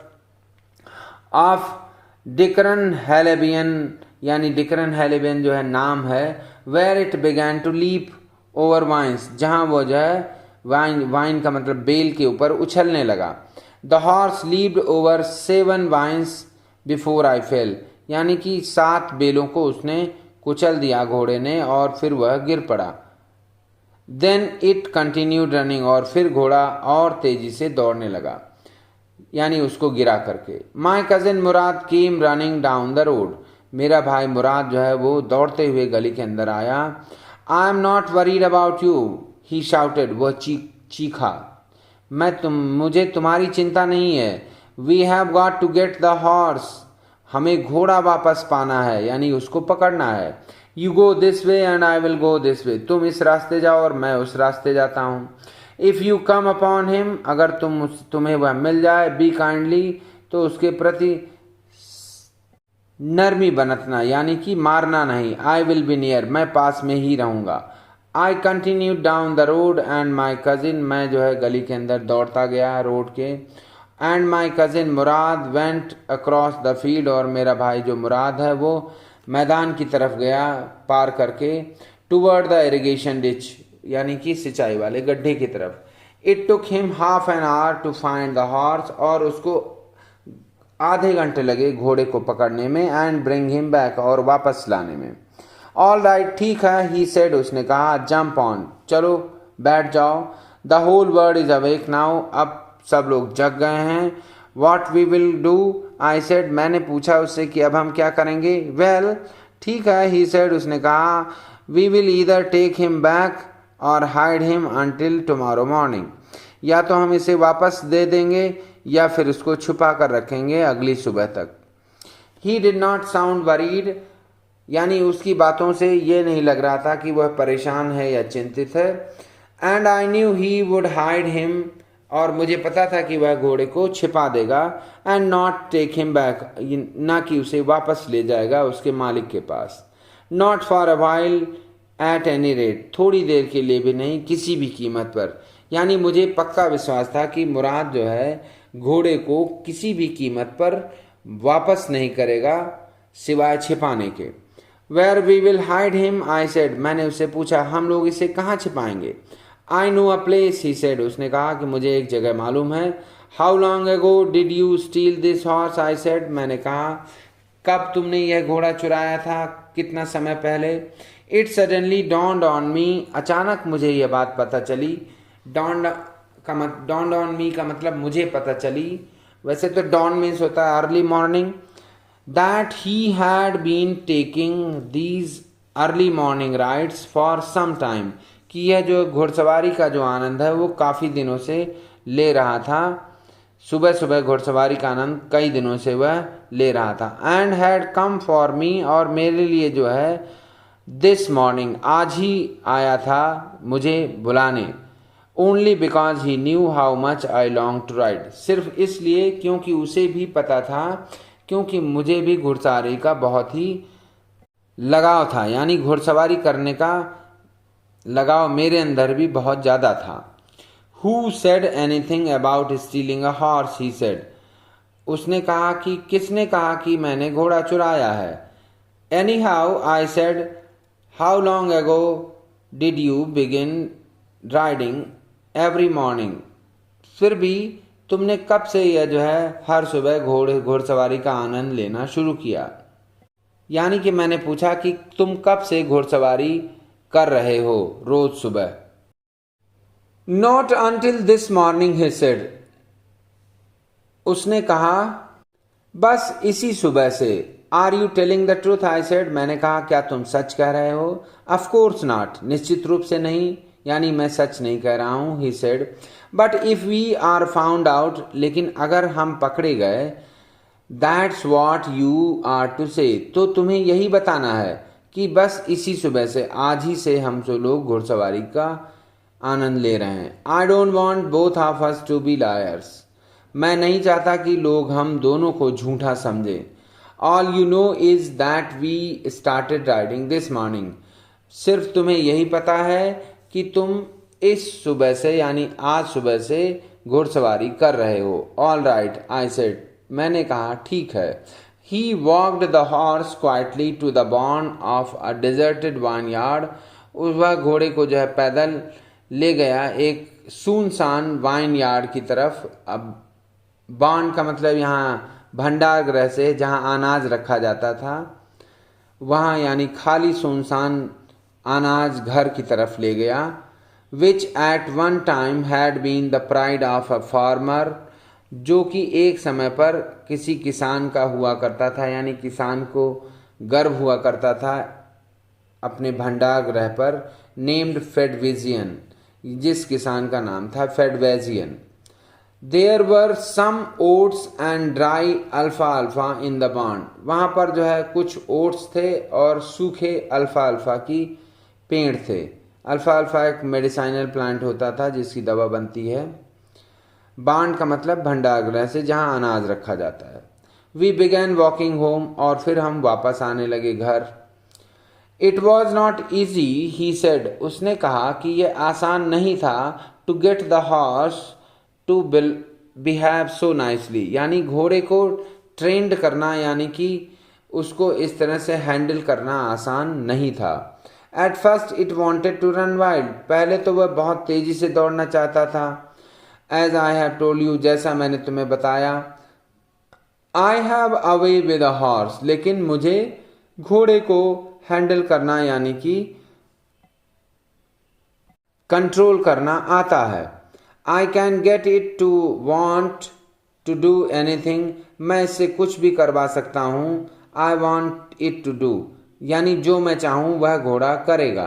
ऑफ डिकरन हेलेबियन, यानी डिकरन हेलेबियन जो है नाम है। Where it began to leap over vines, जहाँ वो जो है वाइन का मतलब बेल के ऊपर उछलने लगा। The horse leaped over 7 vines before I fell, यानी कि 7 बेलों को उसने कुचल दिया घोड़े ने और फिर वह गिर पड़ा। देन इट कंटिन्यूड रनिंग, और फिर घोड़ा और तेजी से दौड़ने लगा यानी उसको गिरा करके। माई cousin Murad came running down the road, मेरा भाई मुराद जो है वो दौड़ते हुए गली के अंदर आया। I am not worried about you, he shouted, वह चीखा। मुझे तुम्हारी चिंता नहीं है। We have got to get the horse, हमें घोड़ा वापस पाना है, यानी उसको पकड़ना है। You go this way and I will go this way, तुम इस रास्ते जाओ और मैं उस रास्ते जाता हूँ। If you come upon him, अगर तुम्हें वह मिल जाए, बी काइंडली, तो उसके प्रति नरमी बरतना, यानी कि मारना नहीं। आई विल बी नियर, मैं पास में ही रहूँगा। I continue down the road and my cousin, मैं जो है गली के अंदर दौड़ता गया रोड के। And my cousin Murad went across the field, और मेरा भाई जो मुराद है वो मैदान की तरफ गया पार करके। टूवर्ड द इरिगेशन डिच, यानी कि सिंचाई वाले गड्ढे की तरफ। It took him half an hour to find the horse, और उसको आधे घंटे लगे घोड़े को पकड़ने में। एंड ब्रिंग हिम बैक, और वापस लाने में। ऑल राइट, ठीक है, ही सेड, उसने कहा। जंप ऑन, चलो बैठ जाओ। The whole world is awake now, अब सब लोग जग गए हैं। What we will do, I said, मैंने पूछा उससे कि अब हम क्या करेंगे। वेल, ठीक है, ही सेड, उसने कहा। We will either take him back or hide him until tomorrow morning, या तो हम इसे वापस दे देंगे या फिर उसको छुपा कर रखेंगे अगली सुबह तक। He did not sound worried, यानी उसकी बातों से ये नहीं लग रहा था कि वह परेशान है या चिंतित है। And I knew he would hide him, और मुझे पता था कि वह घोड़े को छिपा देगा। And not take him back, ना कि उसे वापस ले जाएगा उसके मालिक के पास। Not for a while at any rate, थोड़ी देर के लिए भी नहीं, किसी भी कीमत पर। यानी मुझे पक्का विश्वास था कि मुराद जो है घोड़े को किसी भी कीमत पर वापस नहीं करेगा सिवाय छिपाने के। Where we will hide him, I said, मैंने उससे पूछा हम लोग इसे कहाँ छिपाएंगे। I know a place, he said, उसने कहा कि मुझे एक जगह मालूम है। How long ago did you steal this horse, I said, मैंने कहा कब तुमने यह घोड़ा चुराया था, कितना समय पहले। It suddenly dawned on me, अचानक मुझे यह बात पता चली। डॉन्ड ऑन मी का मतलब मुझे पता चली, वैसे तो डॉन मीन्स होता है early morning. That he had been taking these early morning rides for some time, कि यह जो घुड़सवारी का जो आनंद है वो काफ़ी दिनों से ले रहा था। सुबह सुबह घुड़सवारी का आनंद कई दिनों से वह ले रहा था। And had come for me, और मेरे लिए जो है दिस मॉर्निंग, आज ही आया था मुझे बुलाने। Only because he knew how much I long to ride, सिर्फ इसलिए क्योंकि उसे भी पता था, क्योंकि मुझे भी घुड़सवारी का बहुत ही लगाव था, यानी घुड़सवारी करने का लगाव मेरे अंदर भी बहुत ज़्यादा था। Who said anything about stealing a horse, he said, उसने कहा कि किसने कहा कि मैंने घोड़ा चुराया है। Any how, I said, how long ago did you begin riding every morning, फिर भी तुमने कब से यह जो है हर सुबह घुड़सवारी का आनंद लेना शुरू किया। यानी कि मैंने पूछा कि तुम कब से घुड़सवारी कर रहे हो रोज सुबह। Not until this morning, he said, उसने कहा बस इसी सुबह से। Are you telling the truth, I said, मैंने कहा क्या तुम सच कह रहे हो। ऑफ कोर्स नॉट, निश्चित रूप से नहीं, यानी मैं सच नहीं कह रहा हूं। He said, but if we are found out, लेकिन अगर हम पकड़े गए, that's what you are to say, तो तुम्हें यही बताना है कि बस इसी सुबह से, आज ही से हम जो लोग घुड़सवारी का आनंद ले रहे हैं। I don't want both of us to be liars, मैं नहीं चाहता कि लोग हम दोनों को झूठा समझें। All you know is that we started riding this morning, सिर्फ तुम्हें यही पता है कि तुम इस सुबह से, यानी आज सुबह से घुड़सवारी कर रहे हो। ऑल राइट, आई सेड, मैंने कहा ठीक है। He walked the horse quietly to the barn of a deserted vineyard, वह घोड़े को जो है पैदल ले गया एक सुनसान वाइन यार्ड की तरफ। अब बार्न का मतलब यहाँ भंडार गृह से जहाँ अनाज रखा जाता था, वहाँ यानी खाली सुनसान अनाज घर की तरफ ले गया। Which at one time had been the pride of a farmer, जो कि एक समय पर किसी किसान का हुआ करता था, यानी किसान को गर्व हुआ करता था अपने भंडारगृह पर, नेम्ड फेडवेजियन, जिस किसान का नाम था फेडवेजियन। There were some oats and dry alpha alpha in the bond, वहाँ पर जो है कुछ ओट्स थे और सूखे अल्फा अल्फा की पेड़ थे। अल्फा अल्फा एक मेडिसिनल प्लांट होता था जिसकी दवा बनती है। बांड का मतलब भंडारगृह से जहाँ अनाज रखा जाता है। वी बिगैन वॉकिंग होम, और फिर हम वापस आने लगे घर। It was not easy he said, उसने कहा कि यह आसान नहीं था, to get the horse to behave so nicely, यानी घोड़े को ट्रेंड करना, यानी कि उसको इस तरह से हैंडल करना आसान नहीं था। At first it wanted to run wild, पहले तो वह बहुत तेजी से दौड़ना चाहता था। As I have told you, जैसा मैंने तुम्हें बताया। I have a way with a horse, लेकिन मुझे घोड़े को हैंडल करना यानी कि कंट्रोल करना आता है। I can get it to want to do anything, मैं इससे कुछ भी करवा सकता हूँ। I want it to do, यानी जो मैं चाहूँ वह घोड़ा करेगा।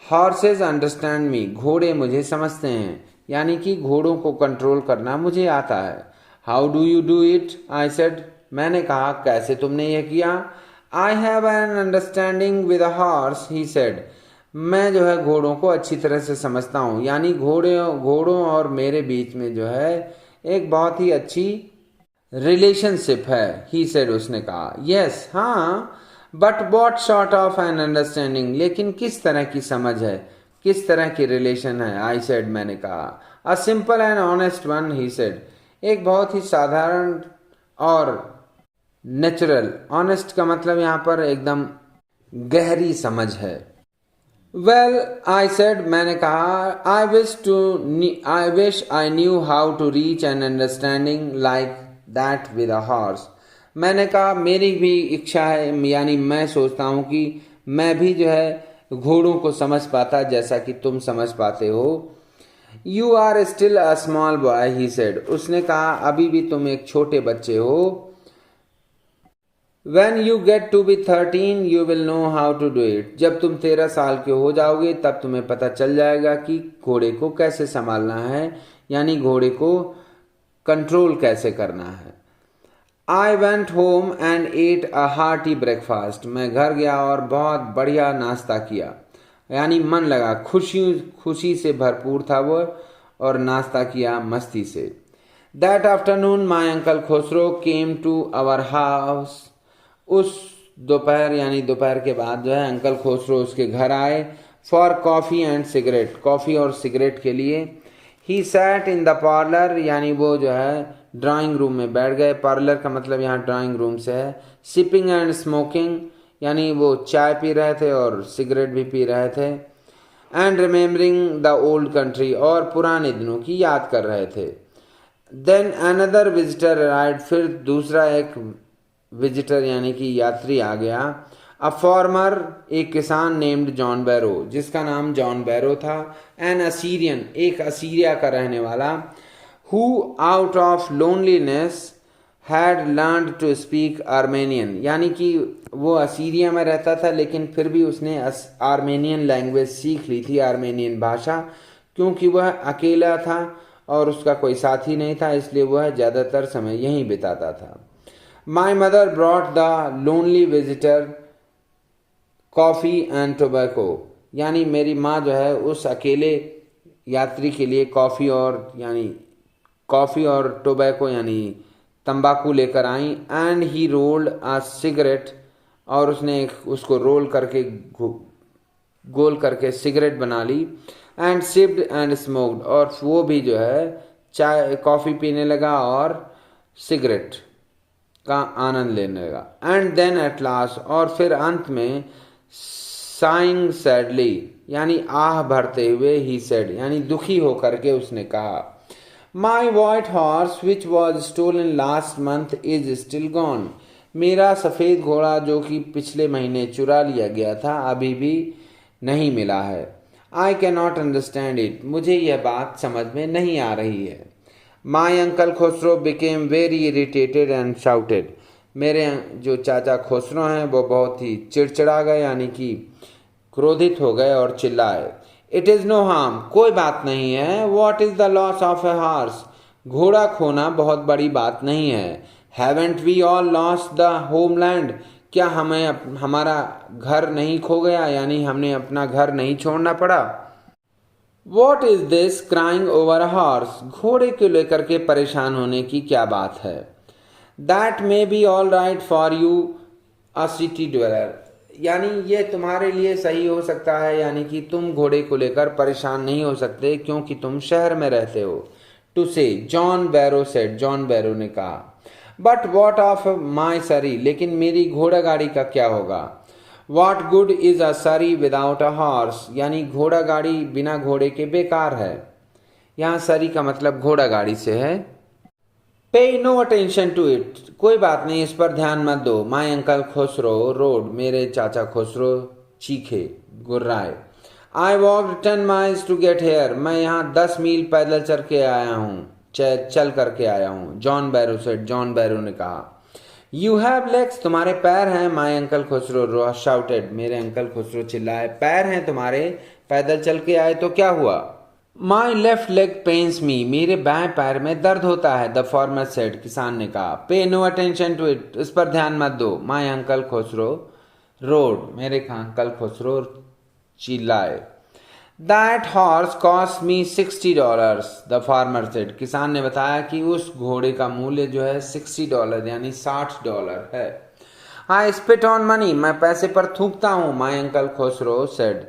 हॉर्सेज अंडरस्टैंड मी, घोड़े मुझे समझते हैं, यानी कि घोड़ों को कंट्रोल करना मुझे आता है। How do you do it, I said, मैंने कहा कैसे तुमने यह किया। I have an understanding with a horse, he said, मैं जो है घोड़ों को अच्छी तरह से समझता हूँ, यानी घोड़ों और मेरे बीच में जो है एक बहुत ही अच्छी रिलेशनशिप है। ही सेड, उसने कहा। यस, हाँ, but what sort of an understanding, लेकिन किस तरह की समझ है, किस तरह की रिलेशन है। आई सेड, मैंने कहा। A simple and honest one, he said, एक बहुत ही साधारण और नेचुरल। ऑनेस्ट का मतलब यहाँ पर एकदम गहरी समझ है। वेल, आई सेड, मैंने कहा, I wish I knew how to reach an understanding like that with a horse, मैंने कहा मेरी भी इच्छा है, यानी मैं सोचता हूँ कि मैं भी जो है घोड़ों को समझ पाता जैसा कि तुम समझ पाते हो। You are still a small boy, he said, उसने कहा अभी भी तुम एक छोटे बच्चे हो। When you get to be 13 you will know how to do it, जब तुम 13 साल के हो जाओगे तब तुम्हें पता चल जाएगा कि घोड़े को कैसे संभालना है, यानी घोड़े को कंट्रोल कैसे करना है। I went home and ate a hearty breakfast, मैं घर गया और बहुत बढ़िया नाश्ता किया, यानी मन लगा, खुशी से भरपूर था वो, और नाश्ता किया मस्ती से। That afternoon my uncle Khusro came to our house, उस दोपहर यानी दोपहर के बाद जो है अंकल खुसरो उसके घर आए। For coffee and cigarette, coffee और सिगरेट के लिए। He sat in the parlour, यानी वो जो है ड्राइंग रूम में बैठ गए। पार्लर का मतलब यहाँ ड्राइंग रूम से है। सिपिंग एंड स्मोकिंग, यानी वो चाय पी रहे थे और सिगरेट भी पी रहे थे। And remembering the old country, और पुराने दिनों की याद कर रहे थे। देन अनदर विजिटर अराइव्ड, फिर दूसरा एक विजिटर यानी कि यात्री आ गया। अ फॉर्मर, एक किसान, नेम्ड जॉन बैरो, जिसका नाम जॉन बैरो था। एन असीरियन, एक असीरिया का रहने वाला। Who out of loneliness had learn to speak Armenian, यानी कि वो असीरिया में रहता था लेकिन फिर भी उसने आर्मेनियन लैंग्वेज सीख ली थी, आर्मेनियन भाषा, क्योंकि वह अकेला था और उसका कोई साथी नहीं था, इसलिए वह ज़्यादातर समय यहीं बिताता था। My mother brought the lonely visitor coffee and tobacco, यानी मेरी माँ जो है उस अकेले यात्री के लिए कॉफ़ी और टोबैको यानी तंबाकू लेकर आई। And he rolled a cigarette, और उसने उसको रोल करके गोल करके सिगरेट बना ली। एंड सिप्ड एंड स्मोक्ड, और वो भी जो है चाय कॉफ़ी पीने लगा और सिगरेट का आनंद लेने लगा। एंड देन एट लास्ट, और फिर अंत में, साइंग सैडली, यानी आह भरते हुए, ही सेड, यानी दुखी होकर के उसने कहा, my white horse which was stolen last month is still gone, मेरा सफ़ेद घोड़ा जो कि पिछले महीने चुरा लिया गया था अभी भी नहीं मिला है। I can not understand it, मुझे यह बात समझ में नहीं आ रही है। My uncle Khusro became very irritated and shouted, मेरे जो चाचा खुसरो हैं वो बहुत ही चिड़चिड़ा गए, यानी कि क्रोधित हो गए और चिल्लाए, इट इज़ नो हार्म, कोई बात नहीं है। What is the loss of a horse, घोड़ा खोना बहुत बड़ी बात नहीं है। Haven't we all lost the homeland, क्या हमें हमारा घर नहीं खो गया, यानी हमने अपना घर नहीं छोड़ना पड़ा। What is this crying over a horse, घोड़े को लेकर के परेशान होने की क्या बात है। That may be all right for you a city dweller, यानी ये तुम्हारे लिए सही हो सकता है, यानी कि तुम घोड़े को लेकर परेशान नहीं हो सकते क्योंकि तुम शहर में रहते हो। टू से John Byro said, John Byro ने कहा। बट वॉट ऑफ माई सरी, लेकिन मेरी घोड़ा गाड़ी का क्या होगा। वॉट गुड इज अ सरी विदाउट अ हॉर्स, यानी घोड़ा गाड़ी बिना घोड़े के बेकार है। यहाँ सरी का मतलब घोड़ा गाड़ी से है। पे नो अटेंशन टू इट, कोई बात नहीं, इस पर ध्यान मत दो। माई अंकल खुसरो रोड, मेरे चाचा खुसरो चीखे, गुर्राए। I walk 10 miles to get here, मैं यहाँ 10 मील पैदल चल करके आया हूँ। John Byro said, John Byro ने कहा। यू हैव लेग्स, तुम्हारे पैर हैं। माई अंकल खुसरो शाउटेड, मेरे अंकल खुसरो चिल्लाए, पैर हैं तुम्हारे, पैदल चल के आए तो क्या हुआ। माई लेफ्ट लेग पेन्स मी, मेरे बाएं पैर में दर्द होता है। द फार्मर सेड, किसान ने कहा। पे नो अटेंशन टू इट, इस पर ध्यान मत दो। माई अंकल खुसरो रोड, मेरे अंकल खुसरो चिल्लाए। That horse cost me $60, the farmer said, किसान ने बताया कि उस घोड़े का मूल्य जो है $60 यानी $60 है। आई स्पिट ऑन मनी, मैं पैसे पर थूकता हूँ। माई अंकल खुसरो सेड,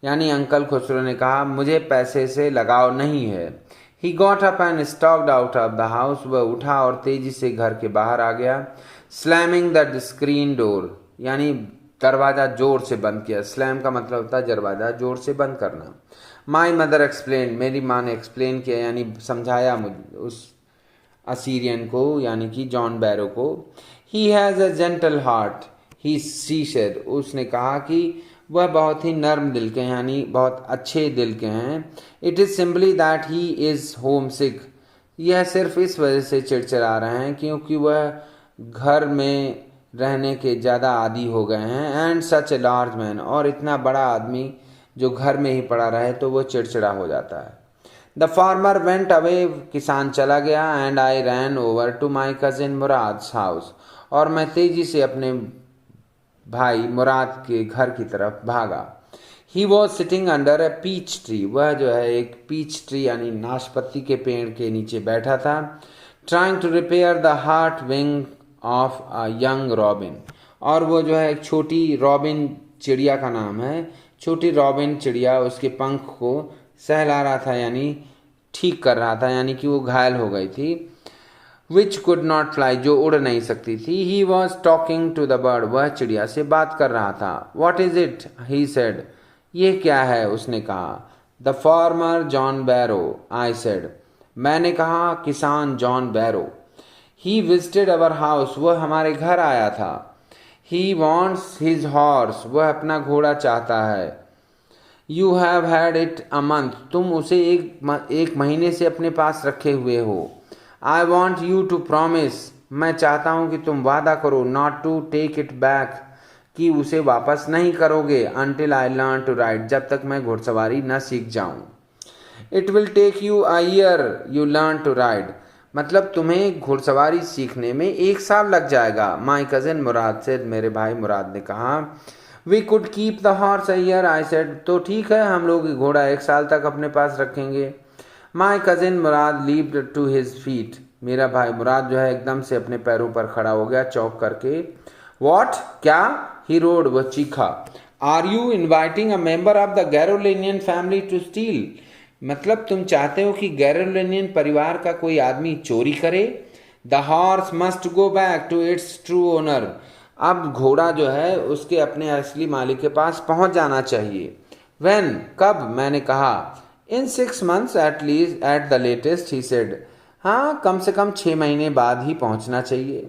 यानी अंकल खुसरो ने कहा, मुझे पैसे से लगाव नहीं है। He got up and stocked out of the house, वह उठा और तेजी से घर के बाहर आ गया। स्लैमिंग द स्क्रीन डोर, यानी दरवाज़ा जोर से बंद किया। स्लैम का मतलब होता है दरवाज़ा जोर से बंद करना। माई मदर एक्सप्लेन, मेरी माँ ने एक्सप्लेन किया, यानी समझाया मुझे उस असीरियन को, यानी कि जॉन बैरो को। He has a gentle heart, he she said, उसने कहा कि वह बहुत ही नर्म दिल के, यानी बहुत अच्छे दिल के हैं। It is simply that he is homesick, यह सिर्फ इस वजह से चिड़चिड़ा रहे हैं क्योंकि वह घर में रहने के ज़्यादा आदी हो गए हैं। And such a large man, और इतना बड़ा आदमी जो घर में ही पड़ा रहे तो वो चिड़चिड़ा हो जाता है। द फार्मर वेंट अवे, किसान चला गया। And I ran over to my cousin Murad's house, और मैं तेजी से अपने भाई मुराद के घर की तरफ भागा। He was sitting under a peach tree, वह जो है एक पीच ट्री यानी नाशपत्ती के पेड़ के नीचे बैठा था। Trying to repair the hurt wing of a young robin, और वो जो है एक छोटी रॉबिन, चिड़िया का नाम है, छोटी रॉबिन चिड़िया उसके पंख को सहला रहा था, यानी ठीक कर रहा था, यानी कि वो घायल हो गई थी। विच कुड नॉट फ्लाई, जो उड़ नहीं सकती थी। He was talking to the bird, वह चिड़िया से बात कर रहा था। What is it, he said, ये क्या है, उसने कहा। The farmer John Byro, I said, मैंने कहा किसान John Byro. He visited our house, वह हमारे घर आया था। ही वॉन्ट्स हिज हॉर्स, वह अपना घोड़ा चाहता है। You have had it a month, तुम उसे एक महीने से अपने पास रखे हुए हो। I want you to promise, मैं चाहता हूँ कि तुम वादा करो। Not to take it back, कि उसे वापस नहीं करोगे। Until I learn to ride, जब तक मैं घुड़सवारी न सीख जाऊँ। It will take you a year you learn to ride, मतलब तुम्हें घुड़सवारी सीखने में 1 साल लग जाएगा। माई कजिन मुराद से, मेरे भाई मुराद ने कहा। We could keep the horse a year, I said, तो ठीक है, हम लोग घोड़ा 1 साल तक अपने पास रखेंगे। My cousin Murad leaped to his feet, मेरा भाई मुराद जो है एकदम से अपने पैरों पर खड़ा हो गया चौंक करके। वॉट, क्या, ही रोड, वह चीखा। Are you inviting a member of the Garoghlanian family to steal, मतलब तुम चाहते हो कि गैरोलिनियन परिवार का कोई आदमी चोरी करे। The horse must go back to its true owner, अब घोड़ा जो है उसके अपने असली मालिक के पास पहुंच जाना चाहिए। व्हेन, कब, मैंने कहा। इन 6 months at the latest, he said, हाँ कम से कम 6 महीने बाद ही पहुंचना चाहिए।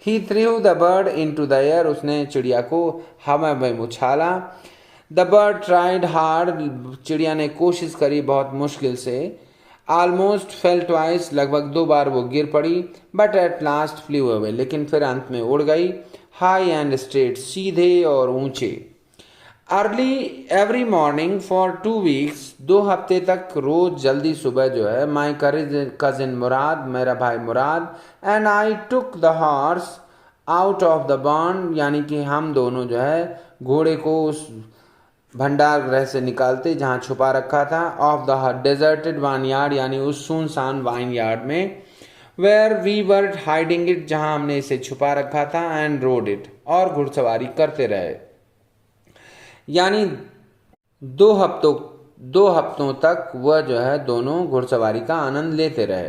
He threw the bird into the air, उसने चिड़िया को हवा में उछाला। द बर्ड ट्राइड हार्ड, चिड़िया ने कोशिश करी बहुत मुश्किल से। ऑलमोस्ट फेल ट्वाइस, लगभग 2 बार वो गिर पड़ी, but at last flu away, लेकिन फिर अंत में उड़ गई। हाई एंड स्ट्रेट, सीधे और ऊंचे। Early every morning for 2 weeks, 2 हफ्ते तक रोज जल्दी सुबह जो है, माई कजिन मुराद, मेरा भाई Murad, and I took the horse out of the barn, यानी कि हम दोनों जो है घोड़े को उस भंडार गृह से निकालते जहां छुपा रखा था, of the deserted vineyard, यानी उस सुनसान वाइन यार्ड में, where we were hiding it, जहां हमने इसे छुपा रखा था, एंड रोड इट, और घुड़सवारी करते रहे। यानी 2 हफ्तों तक वह जो है दोनों घुड़सवारी का आनंद लेते रहे।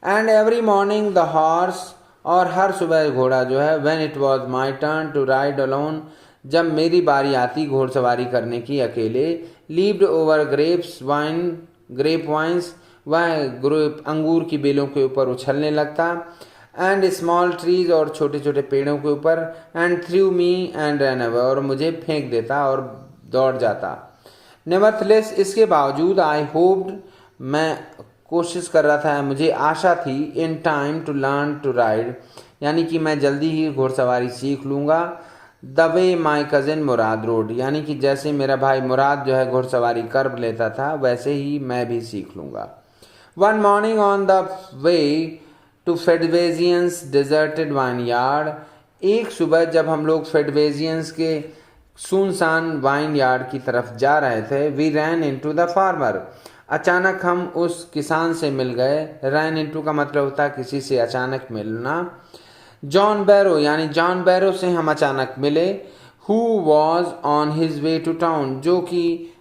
And every morning the horse, और हर सुबह घोड़ा जो है, when it was my turn to ride alone, जब मेरी बारी आती घोड़सवारी करने की अकेले, लीव्ड ओवर ग्रेप वाइन्स, वह अंगूर की बेलों के ऊपर उछलने लगता, एंड स्मॉल ट्रीज, और छोटे छोटे पेड़ों के ऊपर, and through me and run away, और मुझे फेंक देता और दौड़ जाता। नेवरथलेस, इसके बावजूद, आई होप्ड, मैं कोशिश कर रहा था, मुझे आशा थी, in time to learn to ride, यानी कि मैं जल्दी ही घुड़सवारी सीख लूँगा, the way my cousin Murad rode, यानी कि जैसे मेरा भाई मुराद जो है घुड़सवारी कर लेता था, वैसे ही मैं भी सीख लूँगा। One morning on the way to Fetvajian's deserted vineyard, एक सुबह जब हम लोग फेडवेजियंस के सुनसान वाइन यार्ड की तरफ जा रहे थे, we ran into the farmer, अचानक हम उस किसान से मिल गए। रैन इनटू का मतलब होता है किसी से अचानक मिलना। जॉन बैरो, यानी जॉन बैरो से हम अचानक मिले। Who was on his way to town, जो कि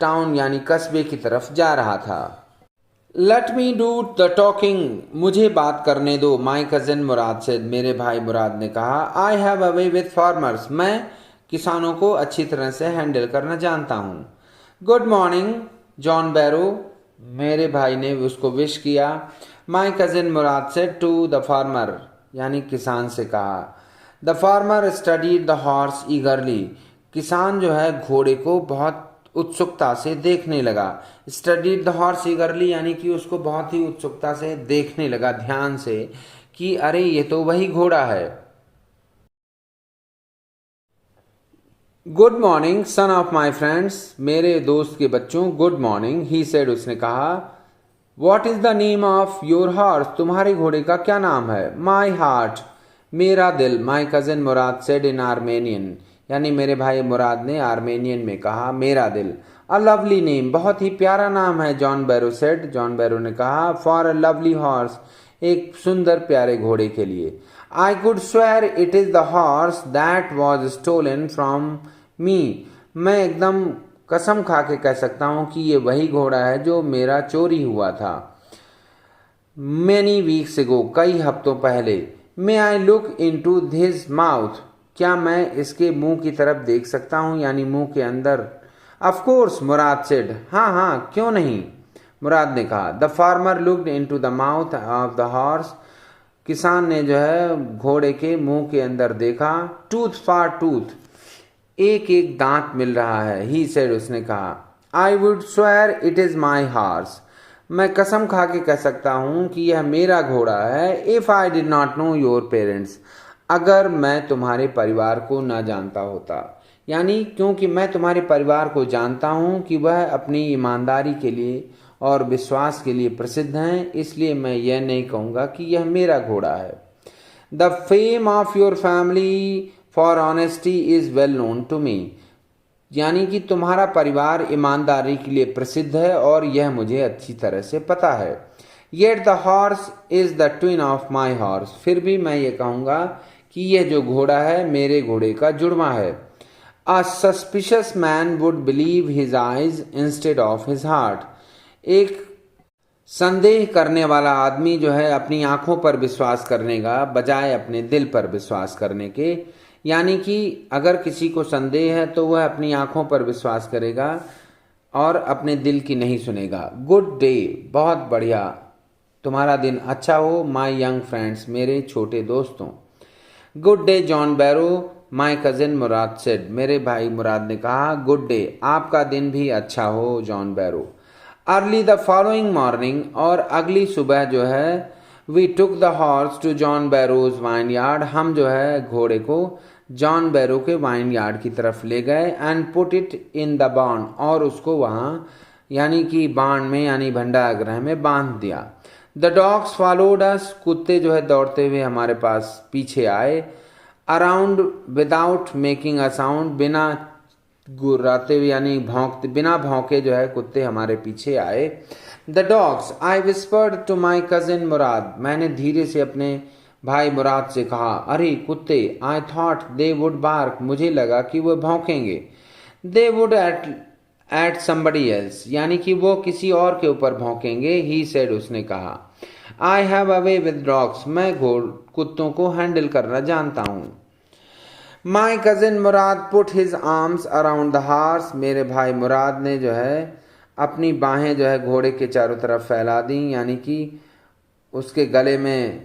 टाउन यानी कस्बे की तरफ जा रहा था। Let me do the talking, मुझे बात करने दो, माई कजिन मुराद से, मेरे भाई मुराद ने कहा। I have a way with farmers, मैं किसानों को अच्छी तरह से हैंडल करना जानता हूँ। गुड मॉर्निंग जॉन बैरो, मेरे भाई ने उसको विश किया। माई कजिन मुराद से टू द फार्मर, यानी किसान से कहा। The farmer studied the horse ईगरली, किसान जो है घोड़े को बहुत उत्सुकता से देखने लगा। स्टडीड द हॉर्स ईगरली, यानी कि उसको बहुत ही उत्सुकता से देखने लगा, ध्यान से, कि अरे ये तो वही घोड़ा है। Good morning son of my friends, मेरे दोस्त के बच्चों, गुड मॉर्निंग, ही सेड, उसने कहा। What is the name of your horse, तुम्हारे घोड़े का क्या नाम है। माई हार्ट, मेरा दिल, माई cousin Murad said in Armenian, यानी मेरे भाई मुराद ने आर्मेनियन में कहा मेरा दिल। अ लवली नेम, बहुत ही प्यारा नाम है, John Byro said, John Byro ने कहा। फॉर अ लवली हॉर्स, एक सुंदर प्यारे घोड़े के लिए। I could swear it is the horse that was stolen from me, मैं एकदम कसम खा के कह सकता हूं कि ये वही घोड़ा है जो मेरा चोरी हुआ था। मैनी वीक्स एगो, कई हफ्तों पहले। May I look into his mouth, क्या मैं इसके मुंह की तरफ देख सकता हूं, यानी मुंह के अंदर। ऑफकोर्स मुराद सेड, हाँ हाँ क्यों नहीं, मुराद ने कहा। The farmer looked into the mouth of the horse, किसान ने जो है घोड़े के मुंह के अंदर देखा। टूथ फॉर टूथ, एक एक दांत मिल रहा है। ही सेड, उसने कहा। I would swear it is my horse, मैं कसम खा के कह सकता हूं कि यह मेरा घोड़ा है। If I did not know your parents, अगर मैं तुम्हारे परिवार को ना जानता होता, यानी क्योंकि मैं तुम्हारे परिवार को जानता हूं कि वह अपनी ईमानदारी के लिए और विश्वास के लिए प्रसिद्ध हैं, इसलिए मैं यह नहीं कहूँगा कि यह मेरा घोड़ा है। The fame of your family for honesty is well known to me, यानी कि तुम्हारा परिवार ईमानदारी के लिए प्रसिद्ध है और यह मुझे अच्छी तरह से पता है। Yet the horse is the twin of my horse, फिर भी मैं ये कहूँगा कि यह जो घोड़ा है मेरे घोड़े का जुड़वा है। A suspicious man would believe his eyes instead of his heart, एक संदेह करने वाला आदमी जो है अपनी आंखों पर विश्वास करने का बजाय अपने दिल पर विश्वास करने के, यानी कि अगर किसी को संदेह है तो वह अपनी आंखों पर विश्वास करेगा और अपने दिल की नहीं सुनेगा। गुड डे, बहुत बढ़िया, तुम्हारा दिन अच्छा हो। माई यंग फ्रेंड्स, मेरे छोटे दोस्तों। Good day John Byro, my cousin Murad said, मेरे भाई मुराद ने कहा। गुड डे, आपका दिन भी अच्छा हो John Byro. Early the following morning, और अगली सुबह जो है, we took the horse to John Byro's vineyard, हम जो है घोड़े को जॉन बैरो के वाइन यार्ड की तरफ ले गए, and put it in the barn, और उसको वहाँ यानी कि बाण में यानी भंडारगृह में बांध दिया। द डॉग्स फॉलोड अस, कुत्ते जो है दौड़ते हुए हमारे पास पीछे आए। Around without making a sound, बिना गुर्राते हुए यानी भौंकते बिना भौंके जो है कुत्ते हमारे पीछे आए। The dogs, I whispered to my cousin Murad, मैंने धीरे से अपने भाई मुराद से कहा, अरे कुत्ते, I thought they would bark, मुझे लगा कि वो भौंकेंगे। They would at somebody else, यानी कि वो किसी और के ऊपर भौंकेंगे। ही said, उसने कहा, I have a way with dogs, मैं कुत्तों को हैंडल करना जानता हूँ। My cousin Murad put his arms around the horse, मेरे भाई मुराद ने जो है अपनी बाहें जो है घोड़े के चारों तरफ फैला दी, यानी कि उसके गले में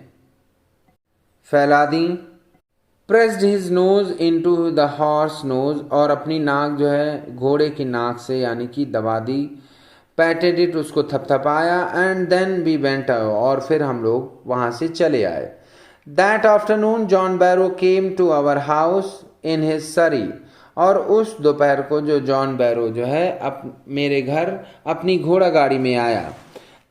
फैला दी। Pressed his nose into the horse nose, और अपनी नाक जो है घोड़े की नाक से यानी कि दबा दी। पैटेड इट, उसको थपथपाया। एंड देन वी वेंट, और फिर हम लोग वहां से चले आए। That afternoon John Byro came to our house in his surrey, और उस दोपहर को जो जॉन बैरो जो है मेरे घर अपनी घोड़ा गाड़ी में आया।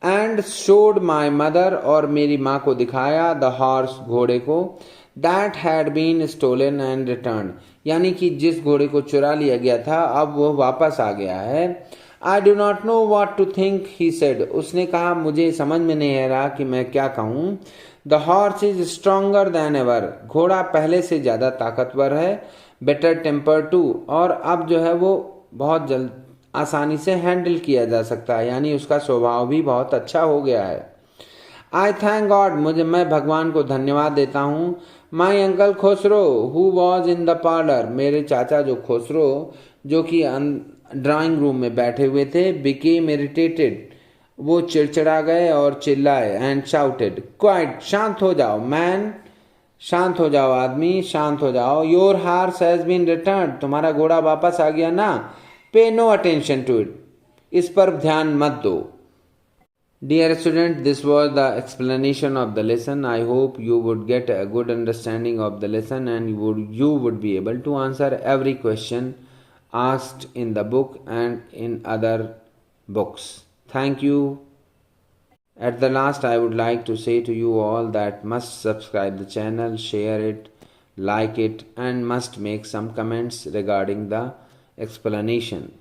एंड शोड माई मदर, और मेरी माँ को दिखाया, द हॉर्स, घोड़े को, that had been stolen and return, यानी कि जिस घोड़े को चुरा लिया गया था अब वो वापस आ गया है। I do not know what to think, he said, उसने कहा, मुझे समझ में नहीं आ रहा कि मैं क्या कहूँ। The horse is stronger then ever, घोड़ा पहले से ज़्यादा ताकतवर है। बेटर टेम्पर टू, और अब जो है वो बहुत जल्द आसानी से हैंडल किया जा सकता है, यानी उसका स्वभाव भी बहुत अच्छा हो गया है। आई थैंक गॉड, मैं भगवान को धन्यवाद देता हूँ। माई uncle Khusro who was in the parlour, मेरे चाचा जो खुसरो जो कि ड्राइंग रूम में बैठे हुए थे, बिकेम इरिटेटेड, वो चिड़चिड़ा गए और चिल्लाए। एंड शाउटेड, क्वाइट, शांत हो जाओ मैन, शांत हो जाओ आदमी, शांत हो जाओ। Your horse has been return, तुम्हारा घोड़ा वापस आ गया ना। पे नो अटेंशन टू इट, इस पर ध्यान मत दो। Dear student, this was the explanation of the lesson. I hope you would get a good understanding of the lesson, and you would be able to answer every question asked in the book and in other books. Thank you. At the last, I would like to say to you all that must subscribe the channel, share it, like it, and must make some comments regarding the explanation.